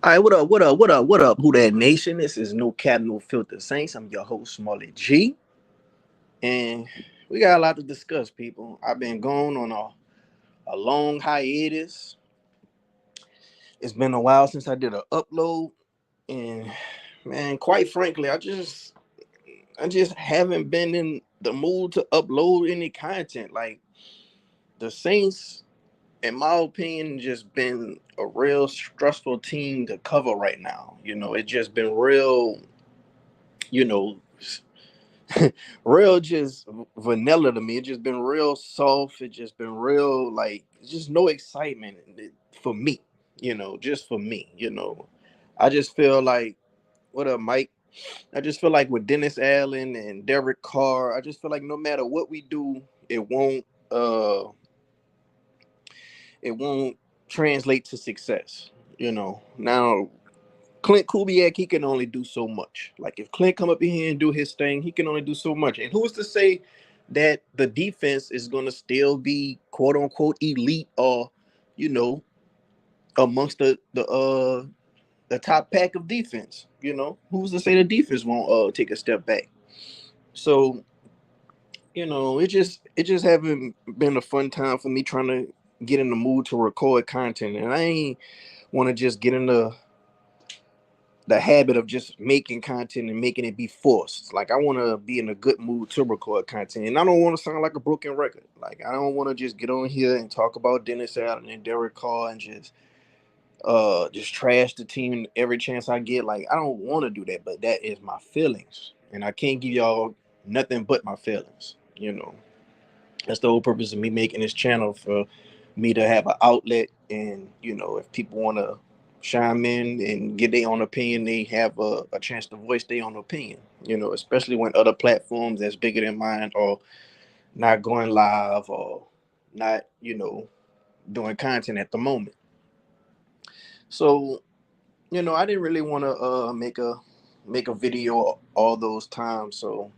All right, what up, what up, what up, what up, Who That Nation? This is No Cap, No Filter Saints. I'm your host, Smalley G. And we got a lot to discuss, people. I've been going on a long hiatus. It's been a while since I did an upload. And man, quite frankly, I just haven't been in the mood to upload any content. Like the Saints, in my opinion, just been a real stressful team to cover right now. It's just been real, you know, real just vanilla to me. It just been real soft. It just been real like just no excitement for me. Just for me. I just feel like what up, Mike? I just feel like with Dennis Allen and Derek Carr, I just feel like no matter what we do, uh it won't translate to success. Now Clint Kubiak, he can only do so much. Like if Clint come up in here and do his thing, he can only do so much. And who's to say that the defense is going to still be quote unquote elite or, you know, amongst the top pack of defense? Who's to say the defense won't take a step back? So it just haven't been a fun time for me trying to get in the mood to record content, and I ain't want to just get in the habit of just making content and making it be forced. Like I want to be in a good mood to record content, and I don't want to sound like a broken record. Like I don't want to just get on here and talk about Dennis Allen and Derek Carr and just trash the team every chance I get. Like I don't want to do that, but that is my feelings, and I can't give y'all nothing but my feelings. That's the whole purpose of me making this channel, for me to have an outlet. And if people want to chime in and get their own opinion, they have a chance to voice their own opinion. Especially when other platforms that's bigger than mine are not going live or not doing content at the moment. So I didn't really want to make a video all those times. So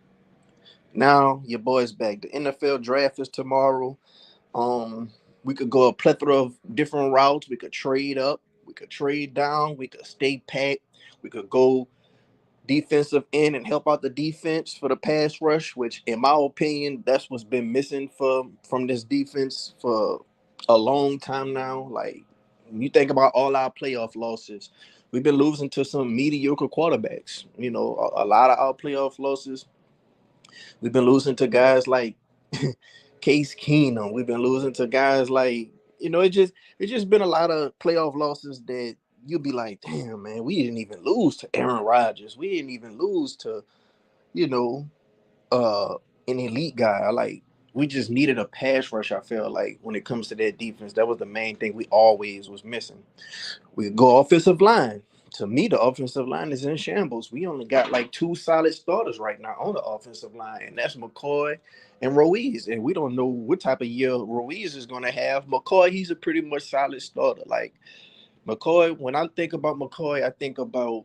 now your boy's back. The NFL draft is tomorrow. Um, we could go a plethora of different routes. We could trade up. We could trade down. We could stay packed. We could go defensive end and help out the defense for the pass rush, which, in my opinion, that's what's been missing from this defense for a long time now. Like when you think about all our playoff losses, we've been losing to some mediocre quarterbacks. A lot of our playoff losses, we've been losing to guys like Case Keenum. We've been losing to guys like it's just been a lot of playoff losses that you'll be like, damn man, we didn't even lose to Aaron Rodgers. We didn't even lose to you know uh an elite guy. Like we just needed a pass rush. I feel like when it comes to that defense, that was the main thing we always was missing. We go offensive line. To me, the offensive line is in shambles. We only got like two solid starters right now on the offensive line, and that's McCoy and Ruiz. And we don't know what type of year Ruiz is going to have. McCoy, he's a pretty much solid starter. Like McCoy, when I think about McCoy, I think about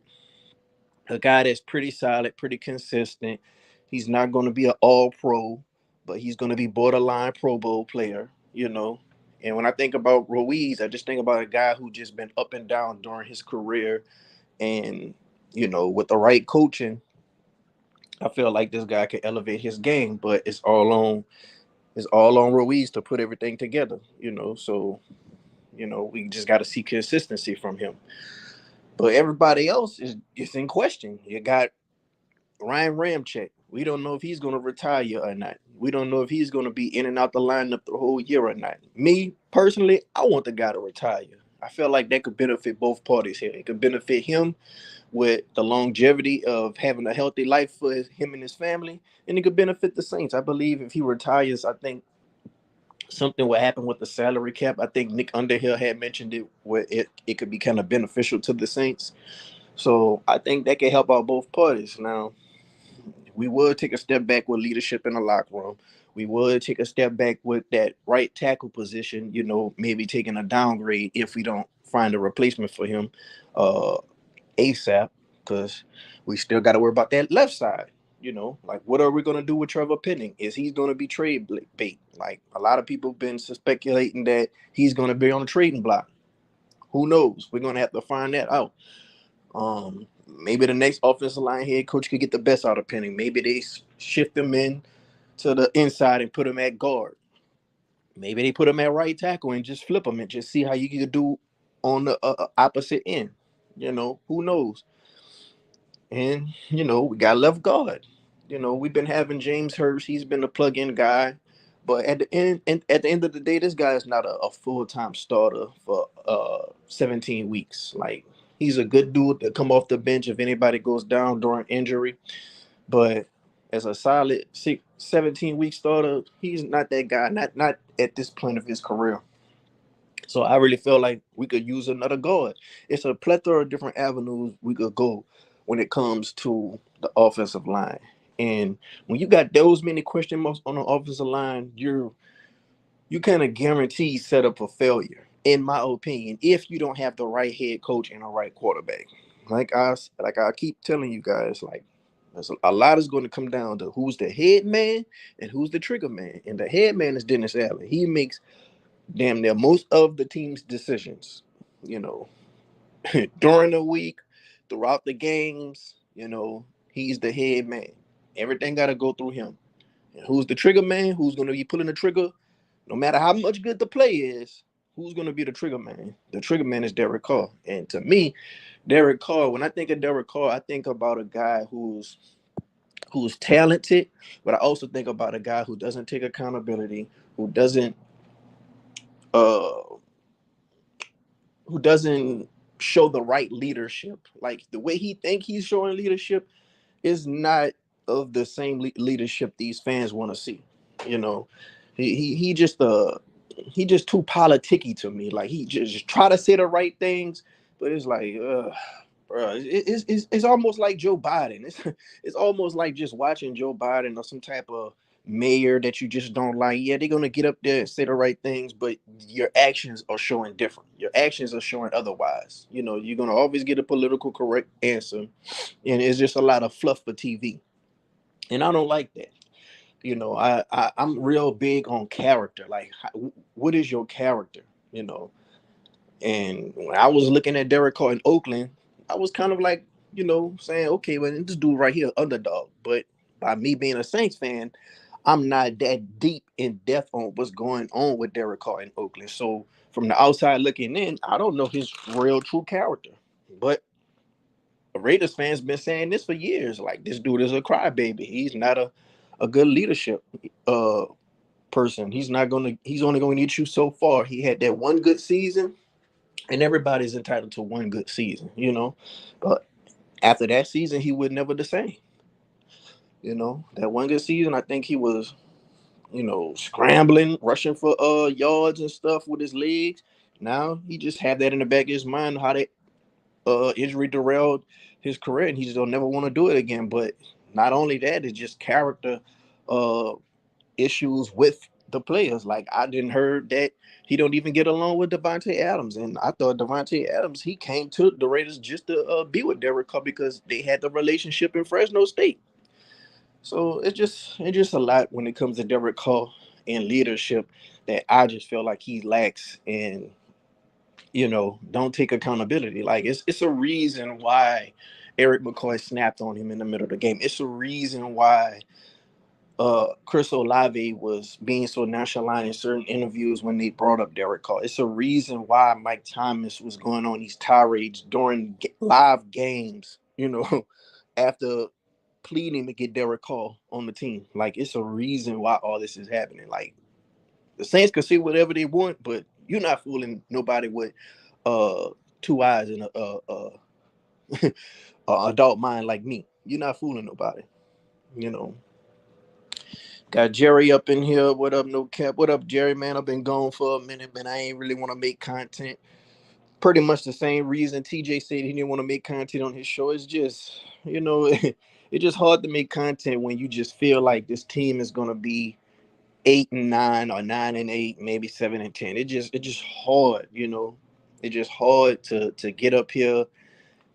a guy that's pretty solid, pretty consistent. He's not going to be an all pro, but he's going to be borderline Pro Bowl player. And when I think about Ruiz, I just think about a guy who just been up and down during his career. And, with the right coaching, I feel like this guy can elevate his game, but it's all on Ruiz to put everything together. So, we just got to see consistency from him. But everybody else is in question. You got Ryan Ramchick. We don't know if he's going to retire or not. We don't know if he's going to be in and out the lineup the whole year or not. Me personally, I want the guy to retire. I feel like that could benefit both parties here. It could benefit him with the longevity of having a healthy life for him and his family, and it could benefit the Saints. I believe if he retires, I think something will happen with the salary cap. I think Nick Underhill had mentioned it, where it could be kind of beneficial to the Saints. So I think that could help out both parties. Now, we would take a step back with leadership in the locker room. We would take a step back with that right tackle position, maybe taking a downgrade if we don't find a replacement for him ASAP, because we still got to worry about that left side. Like what are we going to do with Trevor Penning? Is he going to be trade bait? Like a lot of people have been speculating that he's going to be on the trading block. Who knows? We're gonna have to find that out. Maybe the next offensive line head coach could get the best out of Penny. Maybe they shift him in to the inside and put him at guard. Maybe they put him at right tackle and just flip him and just see how you can do on the opposite end. Who knows? And we got left guard. We've been having James Hurst. He's been the plug-in guy, but at the end of the day, this guy is not a full-time starter for 17 weeks. Like, he's a good dude to come off the bench if anybody goes down during injury, but as a solid 17-week starter, he's not that guy. Not at this point of his career. So I really feel like we could use another guard. It's a plethora of different avenues we could go when it comes to the offensive line. And when you got those many question marks on the offensive line, you kind of guarantee set up for failure, in my opinion, if you don't have the right head coach and the right quarterback. Like I keep telling you guys, like, a lot is going to come down to who's the head man and who's the trigger man. And the head man is Dennis Allen. He makes damn near most of the team's decisions, you know, during the week, throughout the games, he's the head man. Everything got to go through him. And who's the trigger man? Who's going to be pulling the trigger? No matter how much good the play is, who's going to be the trigger man? The trigger man is Derek Carr. And to me, Derek Carr, when I think of Derek Carr, I think about a guy who's talented, but I also think about a guy who doesn't take accountability, uh who doesn't show the right leadership. Like, the way he think he's showing leadership is not of the same leadership these fans want to see. You know, he just too politicky to me. Like, he just try to say the right things, but it's like, bro, it's almost like Joe Biden. It's almost like just watching Joe Biden or some type of mayor that you just don't like. Yeah, they're gonna get up there and say the right things, but your actions are showing different. Your actions are showing otherwise. You're gonna always get a political correct answer, and it's just a lot of fluff for TV. And I don't like that. I'm real big on character. Like, what is your character? You know, and when I was looking at Derek Carr in Oakland, I was kind of like, saying, okay, well, this dude right here, underdog. But by me being a Saints fan, I'm not that deep in depth on what's going on with Derek Carr in Oakland. So from the outside looking in, I don't know his real true character. But Raiders fans been saying this for years. Like, this dude is a crybaby. He's not a good leadership uh person. He's only gonna get you so far. He had that one good season, and everybody's entitled to one good season. But after that season, he was never the same. That one good season, I think he was, scrambling, rushing for yards and stuff with his legs. Now he just have that in the back of his mind, how that injury derailed his career, and he just don't never want to do it again. But not only that, it's just character uh issues with the players. Like, I didn't heard that he don't even get along with Devontae Adams, and I thought Devontae Adams, he came to the Raiders just to be with Derek Carr because they had the relationship in Fresno State. So it's just a lot when it comes to Derek Carr and leadership that I just feel like he lacks, and don't take accountability. Like, it's a reason why Eric McCoy snapped on him in the middle of the game. It's a reason why Chris Olave was being so nonchalant in certain interviews when they brought up Derek Carr. It's a reason why Mike Thomas was going on these tirades during live games, after pleading to get Derek Carr on the team. Like, it's a reason why all this is happening. Like, the Saints can say whatever they want, but you're not fooling nobody with uh two eyes and a adult mind like me. You're not fooling nobody. You know. Got Jerry up in here. What up, no cap? What up, Jerry? Man, I've been gone for a minute, man. I ain't really want to make content. Pretty much the same reason TJ said he didn't want to make content on his show. It's just, it's just hard to make content when you just feel like this team is gonna be 8-9 or 9-8, maybe 7-10. It's just hard. It's just hard to get up here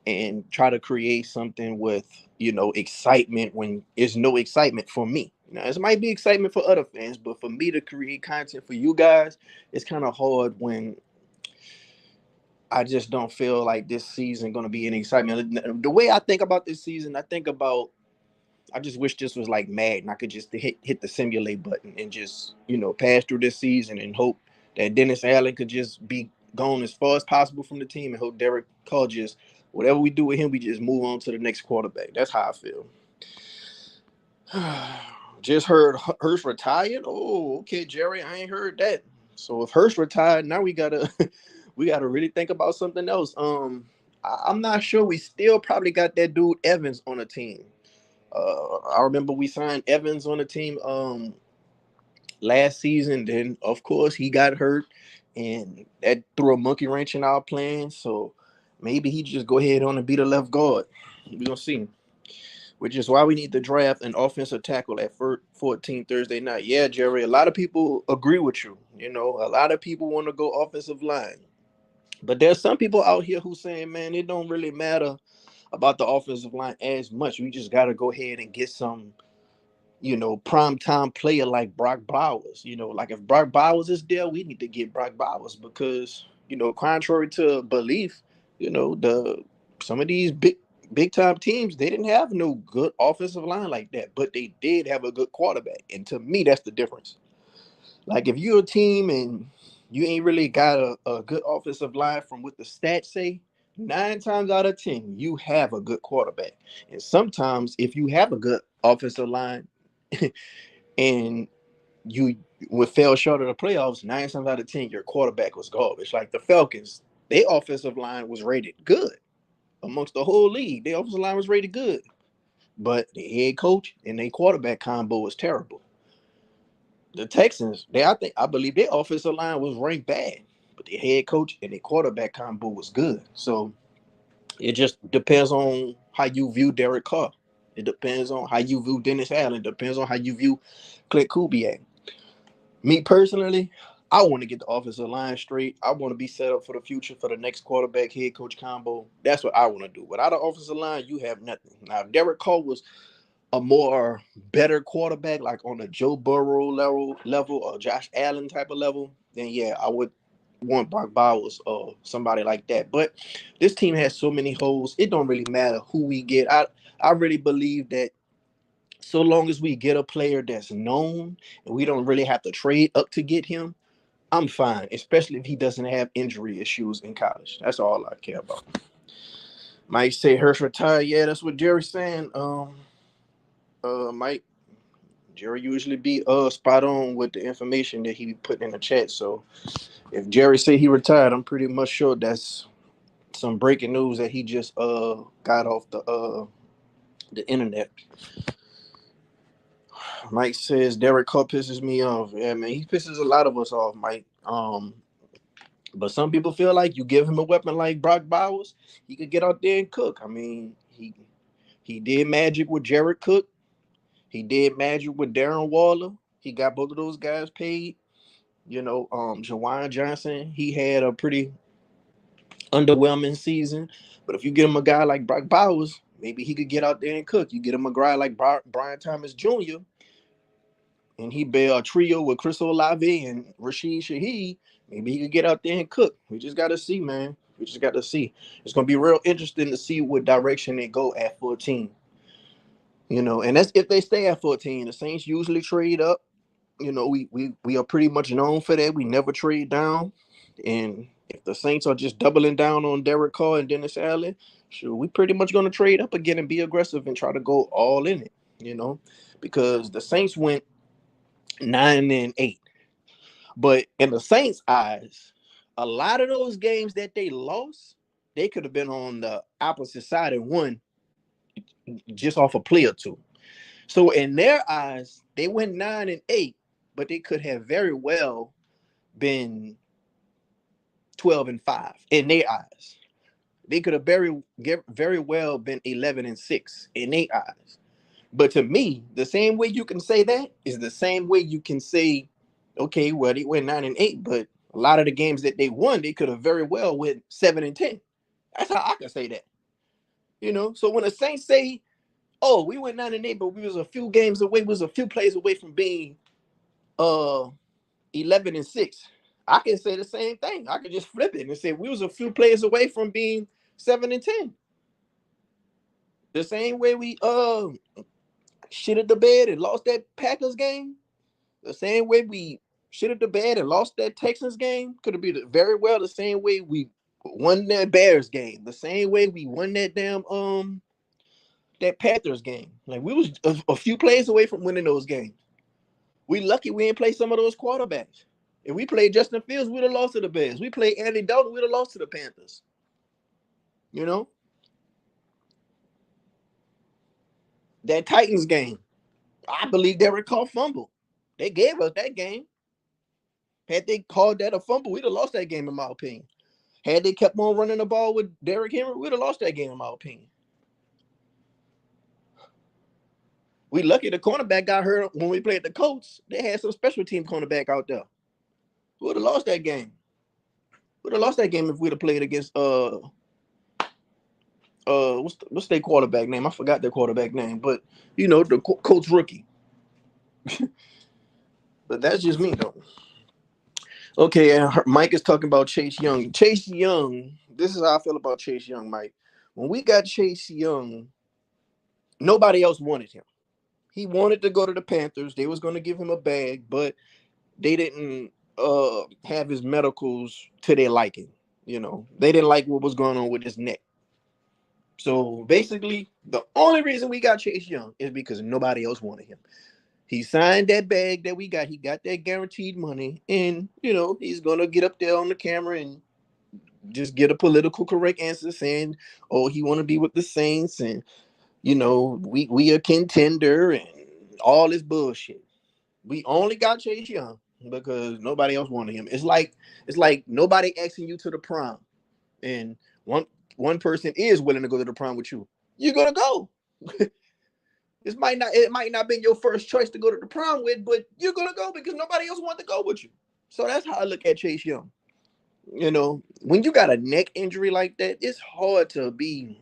and try to create something with excitement when there's no excitement for me. Now, it might be excitement for other fans, but for me to create content for you guys, it's kind of hard when I just don't feel like this season going to be any excitement. The way I think about this season, I just wish this was like Madden. I could just hit the simulate button and just, pass through this season and hope that Dennis Allen could just be gone as far as possible from the team, and hope Derek Carr just, whatever we do with him, we just move on to the next quarterback. That's how I feel. Just heard Hurst retired. Oh, okay, Jerry, I ain't heard that. So if Hurst retired, now we gotta we gotta really think about something else. I'm not sure. We still probably got that dude Evans on the team. I remember we signed Evans on the team last season. Then of course he got hurt, and that threw a monkey wrench in our plans. So maybe he just go ahead on and be the left guard. We gonna see. Which is why we need to draft an offensive tackle at 14 Thursday night. Yeah, Jerry, a lot of people agree with you. A lot of people want to go offensive line. But there's some people out here who saying, man, it don't really matter about the offensive line as much. We just got to go ahead and get some, prime time player like Brock Bowers. Like if Brock Bowers is there, we need to get Brock Bowers because, contrary to belief, the some of these big time teams, they didn't have no good offensive line like that, but they did have a good quarterback. And to me, that's the difference. Like if you're a team and you ain't really got a good offensive line from what the stats say, 9 times out of 10, you have a good quarterback. And sometimes if you have a good offensive line and you would fell short of the playoffs, 9 times out of 10, your quarterback was garbage. Like the Falcons, their offensive line was rated good amongst the whole league. Their offensive line was rated good, but the head coach and their quarterback combo was terrible. The Texans, I believe their offensive line was ranked bad, but the head coach and the quarterback combo was good. So it just depends on how you view Derek Carr. It depends on how you view Dennis Allen. It depends on how you view Clint Kubiak. Me personally, I want to get the offensive line straight. I want to be set up for the future for the next quarterback head coach combo. That's what I want to do. Without an offensive line, you have nothing. Now, if Derek Carr was a more better quarterback, like on a Joe Burrow level or Josh Allen type of level, then yeah, I would want Brock Bowers or somebody like that. But this team has so many holes. It don't really matter who we get. I really believe that so long as we get a player that's known and we don't really have to trade up to get him, I'm fine, especially if he doesn't have injury issues in college. That's all I care about. Mike say Hurst retired. Yeah, that's what Jerry's saying. Mike, Jerry usually be spot on with the information that he put in the chat. So if Jerry say he retired, I'm pretty much sure that's some breaking news that he just got off the internet. Mike says Derek Carr pisses me off. Yeah, man, he pisses a lot of us off, Mike. But some people feel like you give him a weapon like Brock Bowers, he could get out there and cook. I mean, he did magic with Jared Cook. He did magic with Darren Waller. He got both of those guys paid. Jawan Johnson, he had a pretty underwhelming season. But if you get him a guy like Brock Bowers, maybe he could get out there and cook. You get him a guy like Brian Thomas Jr., and he build a trio with Chris Olave and Rashid Shaheed, maybe he could get out there and cook. We just got to see, man. We just got to see. It's going to be real interesting to see what direction they go at 14. And that's if they stay at 14. The Saints usually trade up. We are pretty much known for that. We never trade down. And if the Saints are just doubling down on Derek Carr and Dennis Allen, sure, we pretty much going to trade up again and be aggressive and try to go all in it, because the Saints went 9-8. But in the Saints' eyes, a lot of those games that they lost, they could have been on the opposite side and won just off a play or two. So in their eyes, they went 9-8, but they could have very well been 12-5 in their eyes. They could have very well been 11-6 in their eyes. But to me, the same way you can say that is the same way you can say, okay, well, they went 9-8, but a lot of the games that they won, they could have very well went 7-10. That's how I can say that. So when the Saints say, oh, we went 9-8, but we was a few games away, we was a few plays away from being 11-6. I can say the same thing. I could just flip it and say we was a few plays away from being 7-10. The same way we shit at the bed and lost that Packers game. The same way we shit at the bed and lost that Texans game. Could have been very well the same way we won that Bears game. The same way we won that damn that Panthers game. Like we was a few plays away from winning those games. We lucky we didn't play some of those quarterbacks. If we played Justin Fields, we'd have lost to the Bears. We played Andy Dalton, we'd have lost to the Panthers. You know? That Titans game, I believe Derek Carr fumbled. They gave us that game. Had they called that a fumble, we'd have lost that game, in my opinion. Had they kept on running the ball with Derrick Henry, we'd have lost that game, in my opinion. We lucky the cornerback got hurt when we played the Colts. They had some special team cornerback out there. We would have lost that game. We'd have lost that game if we'd have played against what's their quarterback name? I forgot their quarterback name, but you know, the Colts rookie. But that's just me though. Okay, and Mike is talking about Chase Young. Chase Young, this is how I feel about Chase Young, Mike. When we got Chase Young, nobody else wanted him. He wanted to go to the Panthers. They was going to give him a bag, but they didn't have his medicals to their liking. You know, they didn't like what was going on with his neck. So basically, the only reason we got Chase Young is because nobody else wanted him. He signed that bag that we got. He got that guaranteed money, and you know he's gonna get up there on the camera and just get a political correct answer saying, "Oh, he want to be with the Saints, and you know we a contender, and all this bullshit." We only got Chase Young because nobody else wanted him. It's like nobody asking you to the prom, and one person is willing to go to the prom with you. You're gonna go. It might not be your first choice to go to the prom with, but you're gonna go because nobody else wants to go with you. So that's how I look at Chase Young. You know, when you got a neck injury like that, it's hard to be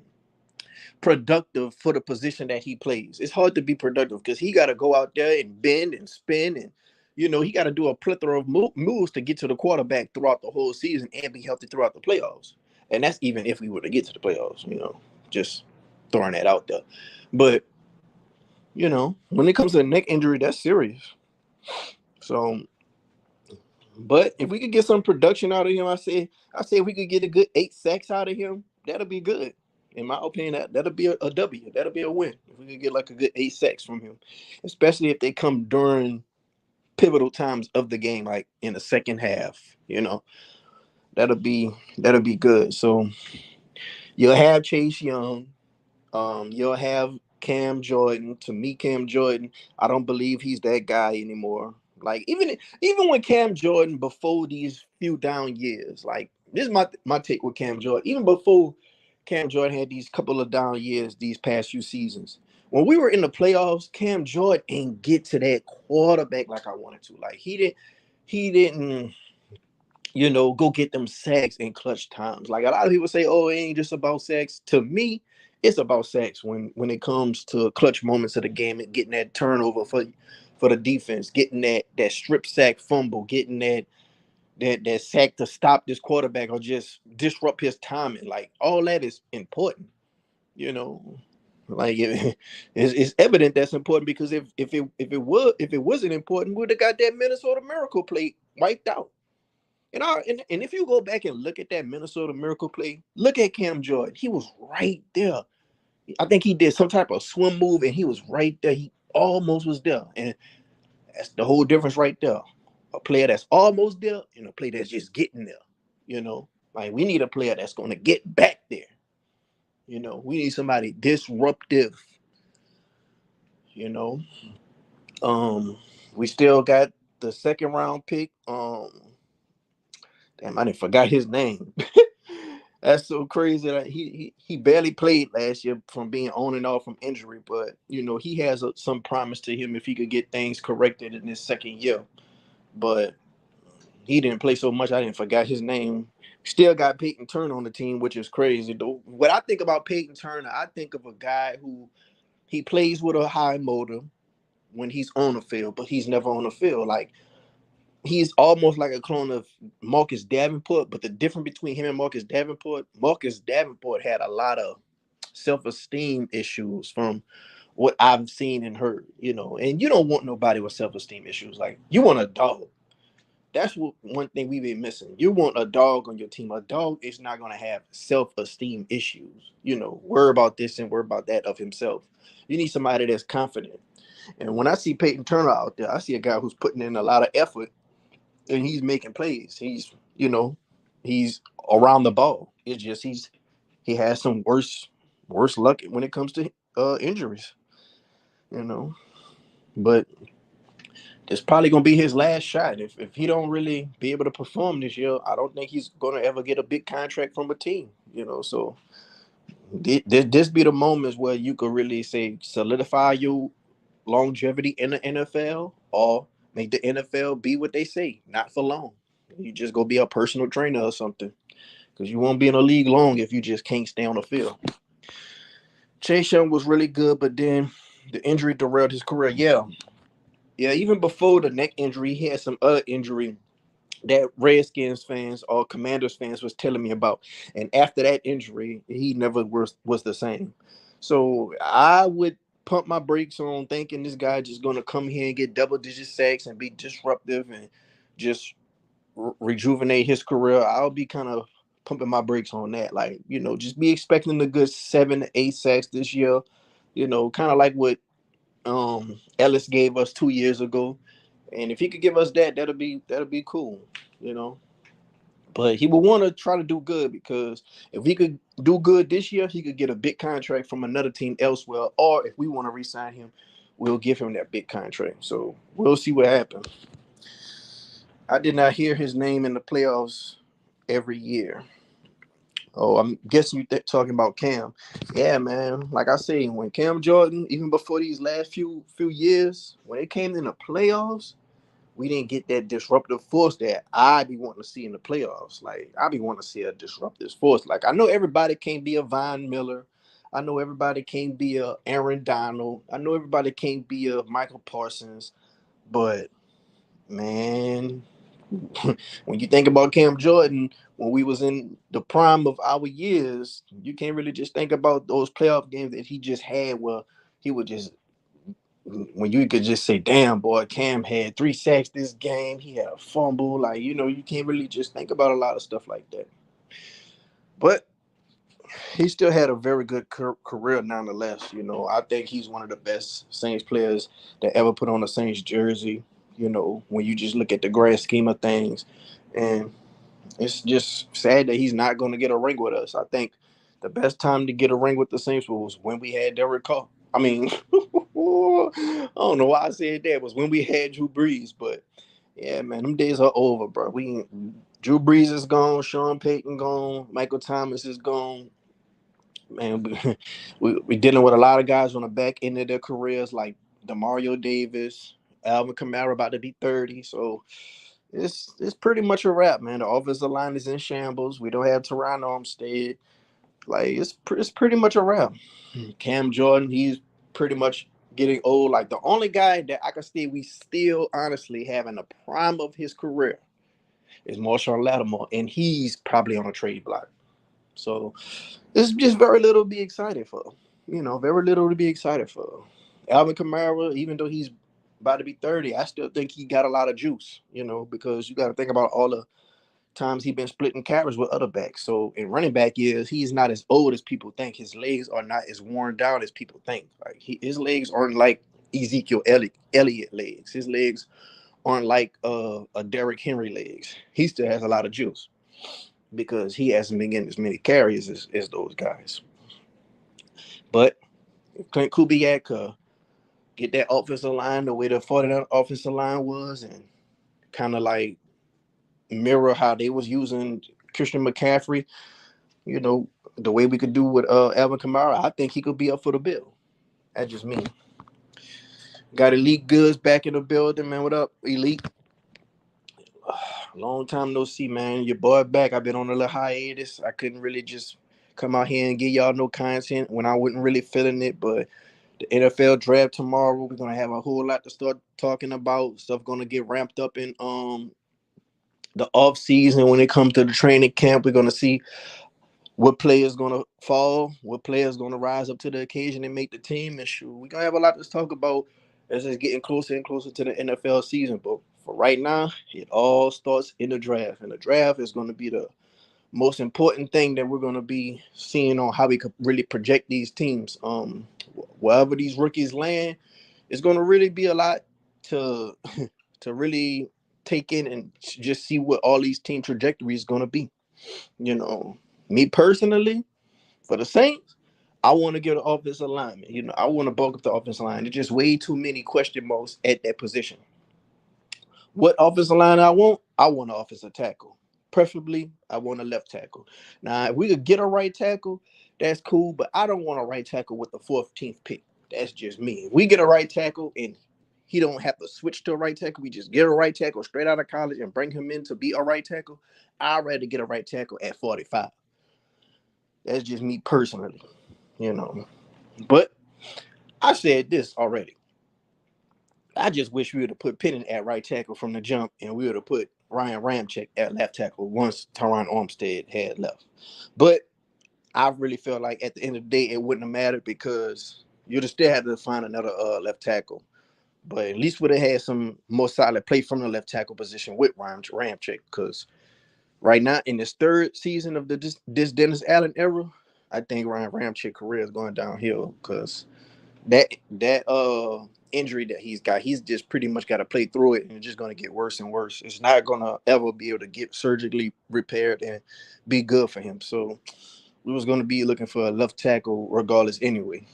productive for the position that he plays. It's hard to be productive because he got to go out there and bend and spin, and you know he got to do a plethora of moves to get to the quarterback throughout the whole season and be healthy throughout the playoffs. And that's even if we were to get to the playoffs. You know, just throwing that out there. But you know, when it comes to a neck injury, that's serious. So, but if we could get some production out of him, I say if we could get a good 8 sacks out of him, that'll be good. In my opinion, that'll be a W. That'll be a win if we could get like a good 8 sacks from him, especially if they come during pivotal times of the game, like in the second half. You know, that'll be good. So you'll have Chase Young. You'll have Cam Jordan. To me, Cam Jordan, I don't believe he's that guy anymore. Like even when Cam Jordan before these few down years, like this is my take with Cam Jordan. Even before Cam Jordan had these couple of down years, these past few seasons, when we were in the playoffs, Cam Jordan ain't get to that quarterback like I wanted to. Like he didn't you know, go get them sacks in clutch times. Like a lot of people say, oh, it ain't just about sacks. To me, it's about sacks when it comes to clutch moments of the game and getting that turnover for the defense, getting that strip sack fumble, getting that sack to stop this quarterback or just disrupt his timing. Like all that is important, you know. Like it's evident that's important because if it wasn't important, we'd have got that Minnesota Miracle play wiped out. And if you go back and look at that Minnesota Miracle play, look at Cam Jordan. He was right there. I think he did some type of swim move, and he was right there. He almost was there, and that's the whole difference right there. A player that's almost there, and a player that's just getting there. You know, like we need a player that's going to get back there. You know, we need somebody disruptive. You know, um, we still got the second round pick. Damn, I didn't forgot his name. That's so crazy that he barely played last year from being on and off from injury, but you know he has some promise to him if he could get things corrected in his second year. But he didn't play so much, I didn't forget his name. Still got Peyton Turner on the team, which is crazy. Though, when I think about Peyton Turner, I think of a guy who he plays with a high motor when he's on the field, but he's never on the field. Like he's almost like a clone of Marcus Davenport, but the difference between him and Marcus Davenport had a lot of self-esteem issues from what I've seen and heard, and you don't want nobody with self-esteem issues. Like, you want a dog. That's what one thing we've been missing. You want a dog on your team. A dog is not going to have self-esteem issues, worry about this and worry about that of himself. You need somebody that's confident. And when I see Peyton Turner out there, I see a guy who's putting in a lot of effort and he's making plays. He's around the ball. It's just he has some worse luck when it comes to injuries, you know. But it's probably gonna be his last shot. If he don't really be able to perform this year, I don't think he's gonna ever get a big contract from a team, So this be the moments where you could really say solidify your longevity in the NFL or make the NFL be what they say, not for long. You just go be a personal trainer or something, because you won't be in a league long if you just can't stay on the field. Chase Young was really good, but then the injury derailed his career. Yeah. Even before the neck injury, he had some other injury that Redskins fans or Commanders fans was telling me about. And after that injury, he never was the same. So I would pump my brakes on thinking this guy just going to come here and get double-digit sacks and be disruptive and just rejuvenate his career. I'll be kind of pumping my brakes on that. Like, just be expecting a good 7 to 8 sacks this year. Kind of like what Ellis gave us 2 years ago. And if he could give us that, that'll be cool, you know. But he would want to try to do good, because if he could do good this year, he could get a big contract from another team elsewhere. Or if we want to re-sign him, we'll give him that big contract. So we'll see what happens. I did not hear his name in the playoffs every year. Oh, I'm guessing you talking about Cam. Yeah, man. Like I say, when Cam Jordan, even before these last few years, when it came in the playoffs, we didn't get that disruptive force that I be wanting to see in the playoffs. Like, I be wanting to see a disruptive force. Like, I know everybody can't be a Von Miller. I know everybody can't be a Aaron Donald. I know everybody can't be a Michael Parsons. But man, when you think about Cam Jordan, when we was in the prime of our years, you can't really just think about those playoff games that he just had where he would just, when you could just say, damn, boy, Cam had 3 sacks this game. He had a fumble. Like, you can't really just think about a lot of stuff like that. But he still had a very good career nonetheless. I think he's one of the best Saints players that ever put on a Saints jersey, when you just look at the grand scheme of things. And it's just sad that he's not going to get a ring with us. I think the best time to get a ring with the Saints was when we had Derek Carr. I mean, I don't know why I said that. Was when we had Drew Brees. But yeah, man, them days are over, bro. Drew Brees is gone, Sean Payton gone, Michael Thomas is gone. Man, we dealing with a lot of guys on the back end of their careers, like Demario Davis, Alvin Kamara about to be 30. So it's pretty much a wrap, man. The offensive line is in shambles. We don't have Teron Armstead. Like, it's pretty much a wrap. Cam Jordan, he's pretty much getting old. Like, the only guy that I can say we still honestly have in the prime of his career is Marshawn Lattimore, and he's probably on a trade block. So there's just very little to be excited for. Very little to be excited for. Alvin Kamara, even though he's about to be 30, I still think he got a lot of juice, because you got to think about all the times he's been splitting carries with other backs. So in running back years, he's not as old as people think. His legs are not as worn down as people think. Like, his legs aren't like Ezekiel Elliott legs. His legs aren't like a Derrick Henry legs. He still has a lot of juice because he hasn't been getting as many carries as those guys. But Clint Kubiak get that offensive line the way the 49 offensive line was, and kind of like mirror how they was using Christian McCaffrey, the way we could do with Alvin Kamara, I think he could be up for the bill. That's just me. Got Elite Goods back in the building, man. What up, Elite? Long time no see, man. Your boy back. I've been on a little hiatus. I couldn't really just come out here and give y'all no content when I wasn't really feeling it, but The NFL draft tomorrow. We're gonna have a whole lot to start talking about. Stuff gonna get ramped up in the off season when it comes to the training camp. We're gonna see what players gonna fall, what players gonna rise up to the occasion and make the team. And shoot, we're gonna have a lot to talk about as it's getting closer and closer to the NFL season. But for right now, it all starts in the draft, and the draft is gonna be the most important thing that we're gonna be seeing on how we could really project these teams. Wherever these rookies land, it's gonna really be a lot to to really take in and just see what all these team trajectories gonna be. You know, me personally, for the Saints, I want to get an offensive lineman. You know, I want to bulk up the offensive line. There's just way too many question marks at that position. What offensive line I want? I want an offensive tackle. Preferably, I want a left tackle. Now, if we could get a right tackle, that's cool, but I don't want a right tackle with the 14th pick. That's just me. If we get a right tackle and he don't have to switch to a right tackle, we just get a right tackle straight out of college and bring him in to be a right tackle. I'd rather get a right tackle at 45. That's just me personally, you know. But I said this already. I just wish we would have put Penning at right tackle from the jump, and we would have put Ryan Ramczyk at left tackle once Tyron Armstead had left. But I really feel like at the end of the day, it wouldn't have mattered because you'd have still had to find another left tackle. But at least would have had some more solid play from the left tackle position with Ryan Ramczyk. Because right now, in this third season of this Dennis Allen era, I think Ryan Ramczyk's career is going downhill because that injury that he's got, he's just pretty much got to play through it, and it's just going to get worse and worse. It's not going to ever be able to get surgically repaired and be good for him. So we was going to be looking for a left tackle regardless anyway.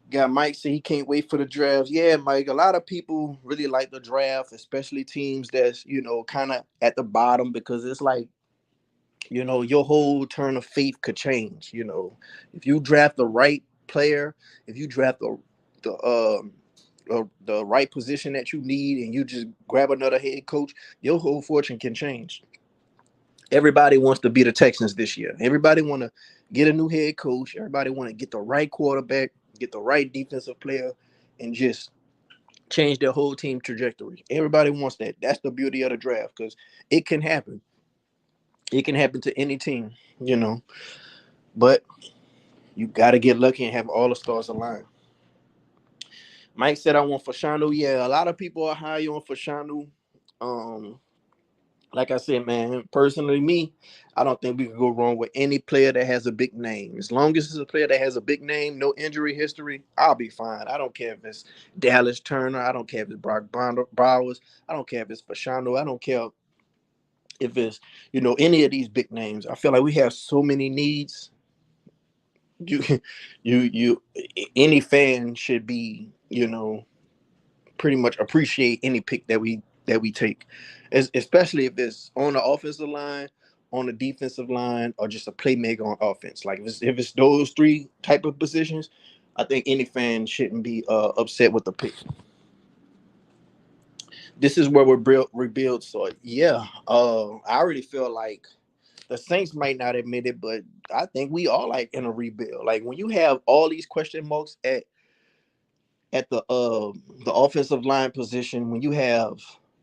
Got Mike say he can't wait for the draft. Yeah, Mike, a lot of people really like the draft, especially teams that's, kind of at the bottom, because it's like, your whole turn of faith could change. If you draft the right player, if you draft the right position that you need, and you just grab another head coach, your whole fortune can change. Everybody wants to be the Texans this year. Everybody want to get a new head coach. Everybody want to get the right quarterback, get the right defensive player, and just change their whole team trajectory. Everybody wants that. That's the beauty of the draft, because it can happen. It can happen to any team, but you got to get lucky and have all the stars aligned. Mike said, I want Fashanu. Yeah, a lot of people are high on Fashanu. Um, like I said, man, personally, me, I don't think we could go wrong with any player that has a big name. As long as it's a player that has a big name, no injury history, I'll be fine. I don't care if it's Dallas Turner. I don't care if it's Brock Bowers. I don't care if it's Fashanu. I don't care if it's, any of these big names. I feel like we have so many needs. You, you, any fan should be, pretty much appreciate any pick that we take, especially if it's on the offensive line, on the defensive line, or just a playmaker on offense. Like if it's those three type of positions, I think any fan shouldn't be upset with the pick. This is where we're rebuild. So yeah, I already feel like the Saints might not admit it, but I think we are like in a rebuild. Like when you have all these question marks at the offensive line position, when you have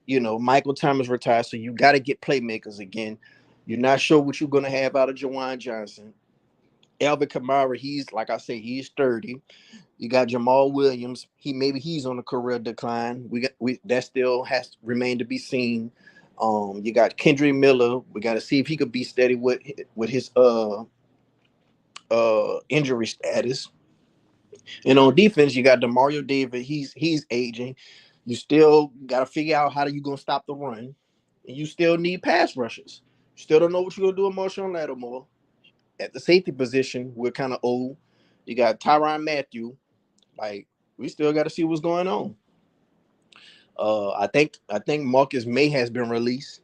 Michael Thomas retired, so you got to get playmakers again. You're not sure what you're gonna have out of Jawan Johnson. Alvin Kamara, he's like I say, he's 30. You got Jamal Williams. He's on a career decline. We that still has remained to be seen. You got Kendrick Miller. We got to see if he could be steady with his injury status. And on defense, you got Demario David. He's aging. You still got to figure out how you gonna stop the run, and you still need pass rushers. You still don't know what you're gonna do with Marshawn Lattimore. At the safety position, we're kind of old. You got Tyrann Mathieu. Like we still got to see what's going on. I think Marcus May has been released,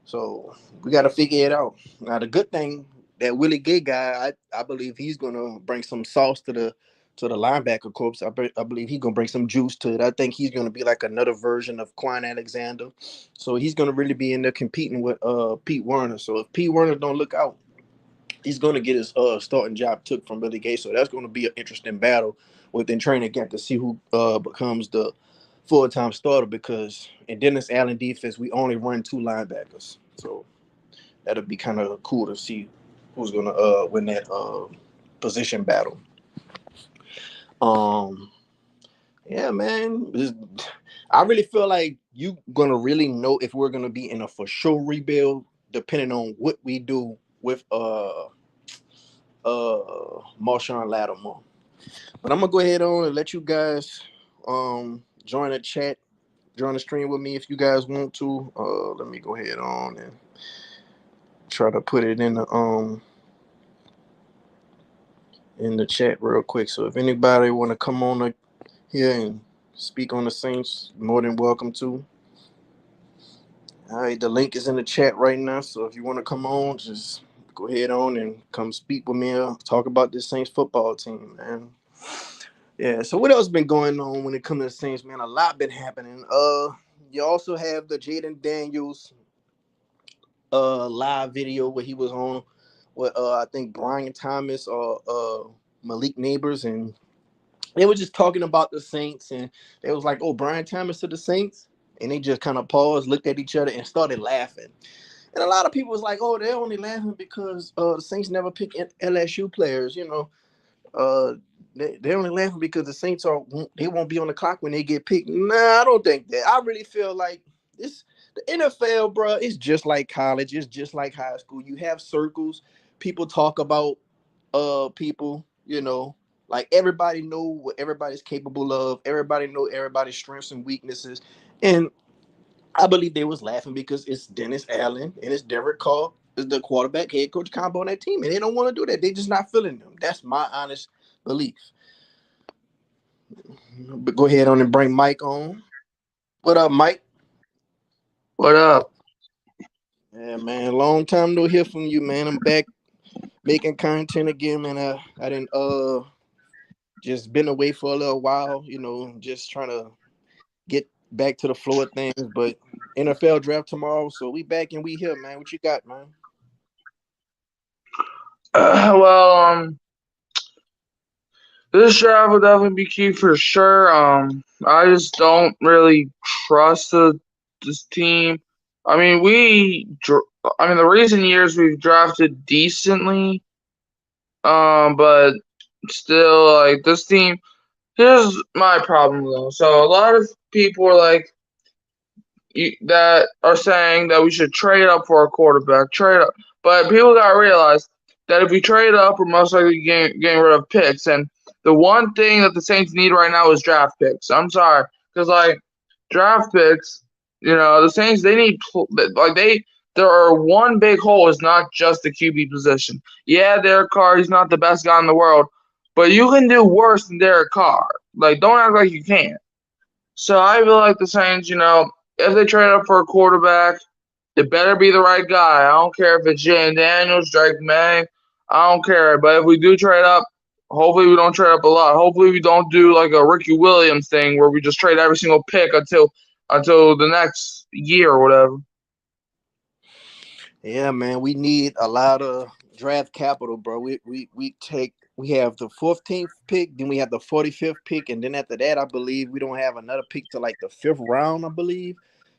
so we got to figure it out. Now the good thing, that Willie Gay guy, I believe he's gonna bring some sauce to the linebacker corps. I believe he's gonna bring some juice to it. I think he's gonna be like another version of Quan Alexander. So he's gonna really be in there competing with Pete Werner. So if Pete Werner don't look out, he's going to get his starting job took from Billy Gay. So that's going to be an interesting battle within training camp to see who becomes the full time starter. Because in Dennis Allen defense, we only run 2 linebackers, so that'll be kind of cool to see who's going to win that position battle. Um, yeah, man. I really feel like you gonna really know if we're gonna be in a for sure rebuild, depending on what we do with Marshawn Lattimore. But I'm gonna go ahead on and let you guys join the chat, join the stream with me if you guys want to. Let me go ahead on and try to put it in the chat real quick. So if anybody want to come on here and speak on the Saints, more than welcome to. All right, the link is in the chat right now. So if you want to come on, just go ahead on and come speak with me. Talk about this Saints football team, man. Yeah. So what else been going on when it comes to the Saints, man? A lot been happening. You also have the Jaden Daniels live video where he was on with I think Brian Thomas or Malik Neighbors, and they were just talking about the Saints, and they was like, "Oh, Brian Thomas to the Saints," and they just kind of paused, looked at each other, and started laughing. And a lot of people was like, "Oh, they're only laughing because the Saints never pick LSU players." Uh, they're only laughing because the Saints they won't be on the clock when they get picked. Nah, I don't think that. I really feel like this the NFL, bro. It's just like college. It's just like high school. You have circles. People talk about people. Like everybody know what everybody's capable of. Everybody know everybody's strengths and weaknesses. And I believe they was laughing because it's Dennis Allen and it's Derek Carr is the quarterback head coach combo on that team, and they don't want to do that. They just not feeling them. That's my honest belief. But go ahead on and bring Mike on. What up, Mike? What up? Yeah, man. Long time no hear from you, man. I'm back making content again, man. I didn't just been away for a little while, just trying to get back to the flow of things. But NFL draft tomorrow, so we back and we here, man. What you got, man? Well, this draft will definitely be key for sure. I just don't really trust this team. I mean, the recent years we've drafted decently, but still, like this team. Here's my problem though. So a lot of people are like that are saying that we should trade up for a quarterback. Trade up, but people gotta realize that if we trade up, we're most likely getting rid of picks. And the one thing that the Saints need right now is draft picks. I'm sorry, because like draft picks, the Saints they need like they. There are one big hole is not just the QB position. Yeah, Derek Carr, he's not the best guy in the world, but you can do worse than Derek Carr. Like, don't act like you can't. So I feel like the Saints, if they trade up for a quarterback, it better be the right guy. I don't care if it's Jane Daniels, Drake May. I don't care. But if we do trade up, hopefully we don't trade up a lot. Hopefully we don't do like a Ricky Williams thing where we just trade every single pick until the next year or whatever. Yeah, man, we need a lot of draft capital, bro. We have the 14th pick, then we have the 45th pick, and then after that, I believe we don't have another pick to like the 5th round, I believe.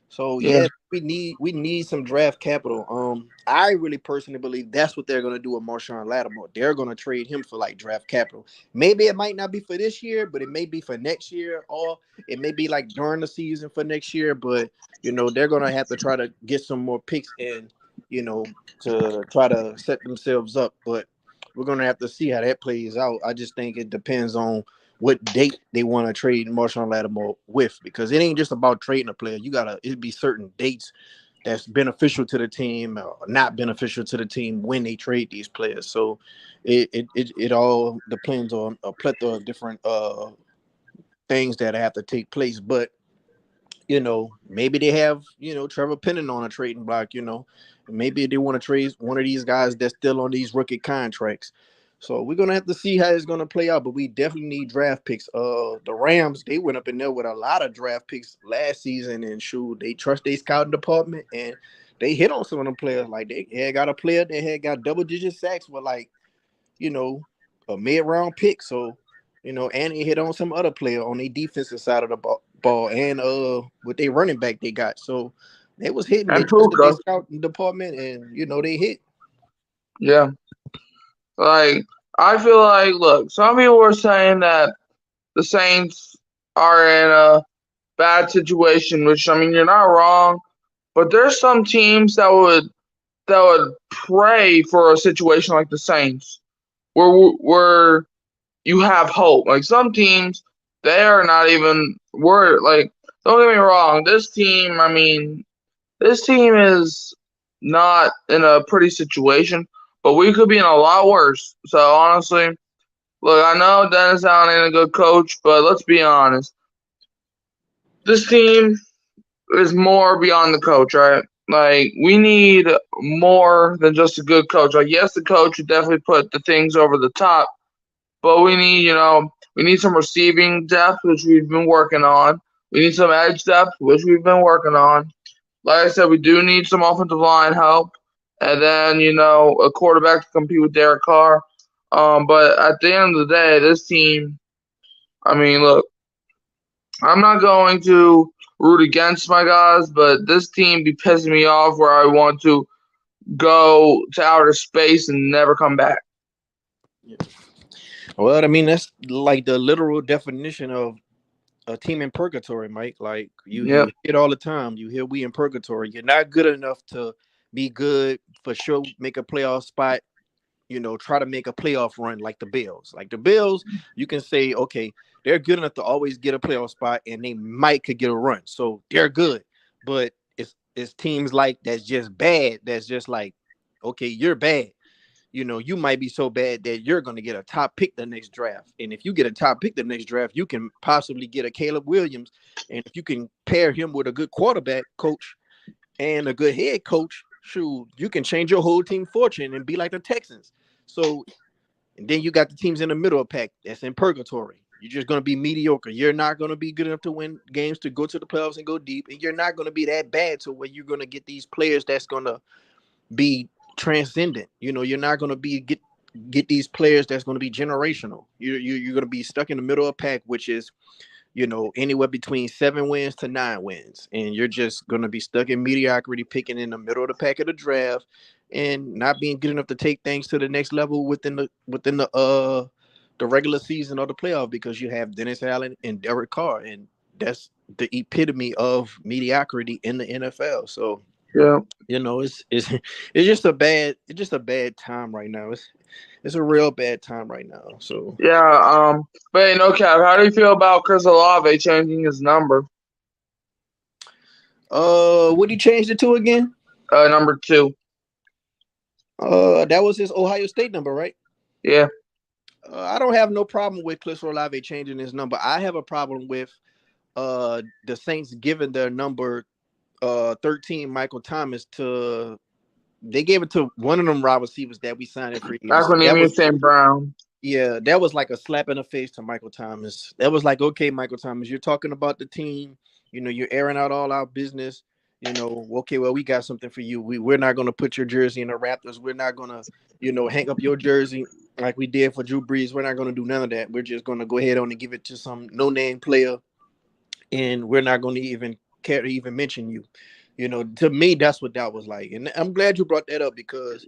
So Yeah. yeah, we need some draft capital. I really personally believe that's what they're gonna do with Marshawn Lattimore. They're gonna trade him for like draft capital. Maybe it might not be for this year, but it may be for next year, or it may be like during the season for next year. But they're gonna have to try to get some more picks in you know, to try to set themselves up. But we're gonna have to see how that plays out. I just think it depends on what date they want to trade Marshawn Lattimore with, because it ain't just about trading a player. You gotta it be certain dates that's beneficial to the team or not beneficial to the team when they trade these players. So it all depends on a plethora of different things that have to take place. But maybe they have, Trevor Penning on a trading block, maybe they want to trade one of these guys that's still on these rookie contracts. So we're gonna have to see how it's gonna play out, but we definitely need draft picks. The Rams, they went up in there with a lot of draft picks last season, and shoot, they trust their scouting department, and they hit on some of them players. Like they had got a player that had got double digit sacks with like, you know, a mid round pick. So, and they hit on some other player on their defensive side of the ball and with their running back they got. So they was hitting. They And trusted their Puka. scouting department, and they hit. Yeah. Like, I feel like, look, some people were saying that the Saints are in a bad situation, which, I mean, you're not wrong, but there's some teams that would pray for a situation like the Saints, where you have hope. Like some teams, they are not even worried. Like, don't get me wrong, this team. I mean, this team is not in a pretty situation, but we could be in a lot worse. So honestly, look, I know Dennis Allen ain't a good coach, but let's be honest. This team is more beyond the coach, right? Like we need more than just a good coach. Like yes, the coach would definitely put the things over the top, but we need some receiving depth, which we've been working on. We need some edge depth, which we've been working on. Like I said, we do need some offensive line help, and then a quarterback to compete with Derek Carr. But at the end of the day, this team. I mean, look, I'm not going to root against my guys, but this team be pissing me off where I want to go to outer space and never come back. Yeah. Well, I mean, that's like the literal definition of a team in purgatory, Mike. Like you Yep. hear it all the time. You hear we in purgatory. You're not good enough to be good for sure. Make a playoff spot. Try to make a playoff run like the Bills. Like the Bills, you can say, okay, they're good enough to always get a playoff spot, and they might could get a run. So they're good. But it's teams like that's just bad. That's just like, okay, you're bad. You might be so bad that you're going to get a top pick the next draft. And if you get a top pick the next draft, you can possibly get a Caleb Williams. And if you can pair him with a good quarterback coach and a good head coach, shoot, you can change your whole team fortune and be like the Texans. So, and then you got the teams in the middle of the pack that's in purgatory. You're just going to be mediocre. You're not going to be good enough to win games to go to the playoffs and go deep. And you're not going to be that bad to where you're going to get these players that's going to be transcendent. You're not going to be get these players that's going to be generational. You're going to be stuck in the middle of a pack, which is anywhere between 7 wins to 9 wins, and you're just going to be stuck in mediocrity, picking in the middle of the pack of the draft, and not being good enough to take things to the next level within the regular season or the playoff because you have Dennis Allen and Derek Carr, and that's the epitome of mediocrity in the NFL. So Yeah. it's just a bad time right now. It's a real bad time right now. So Yeah. But hey, no cap. How do you feel about Chris Olave changing his number? what he changed it to again? Number two. That was his Ohio State number, right? Yeah. I don't have no problem with Chris Olave changing his number. I have a problem with the Saints giving their number 13 Michael Thomas to they gave it to one of them wide receivers that we signed in free agency. That Acronymia was St. Brown. Yeah, that was like a slap in the face to Michael Thomas. That was like, okay, Michael Thomas, you're talking about the team. You're airing out all our business. Okay, well, we got something for you. We're not going to put your jersey in the Raptors. We're not going to, hang up your jersey like we did for Drew Brees. We're not going to do none of that. We're just going to go ahead on and give it to some no-name player, and we're not going to even care to even mention you. To me, that's what that was like. And I'm glad you brought that up because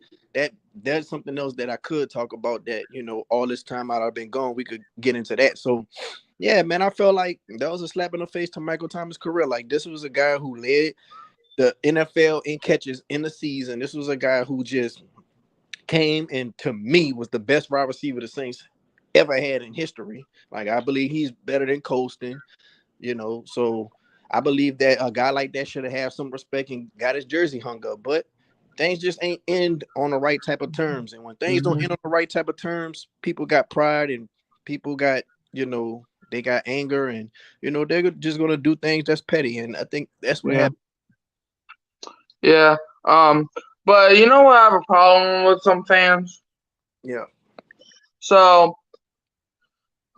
that's something else that I could talk about that, all this time out I've been gone, we could get into that. So yeah, man, I felt like that was a slap in the face to Michael Thomas' career. Like this was a guy who led the NFL in catches in the season. This was a guy who just came and to me was the best wide receiver the Saints ever had in history. Like I believe he's better than Colston. So I believe that a guy like that should have some respect and got his jersey hung up. But things just ain't end on the right type of terms. And when things don't Hmm. end on the right type of terms, people got pride and people got, they got anger and, they're just going to do things that's petty. And I think that's what Yeah. happened. Yeah. Um. But you know what? I have a problem with some fans. Yeah. So,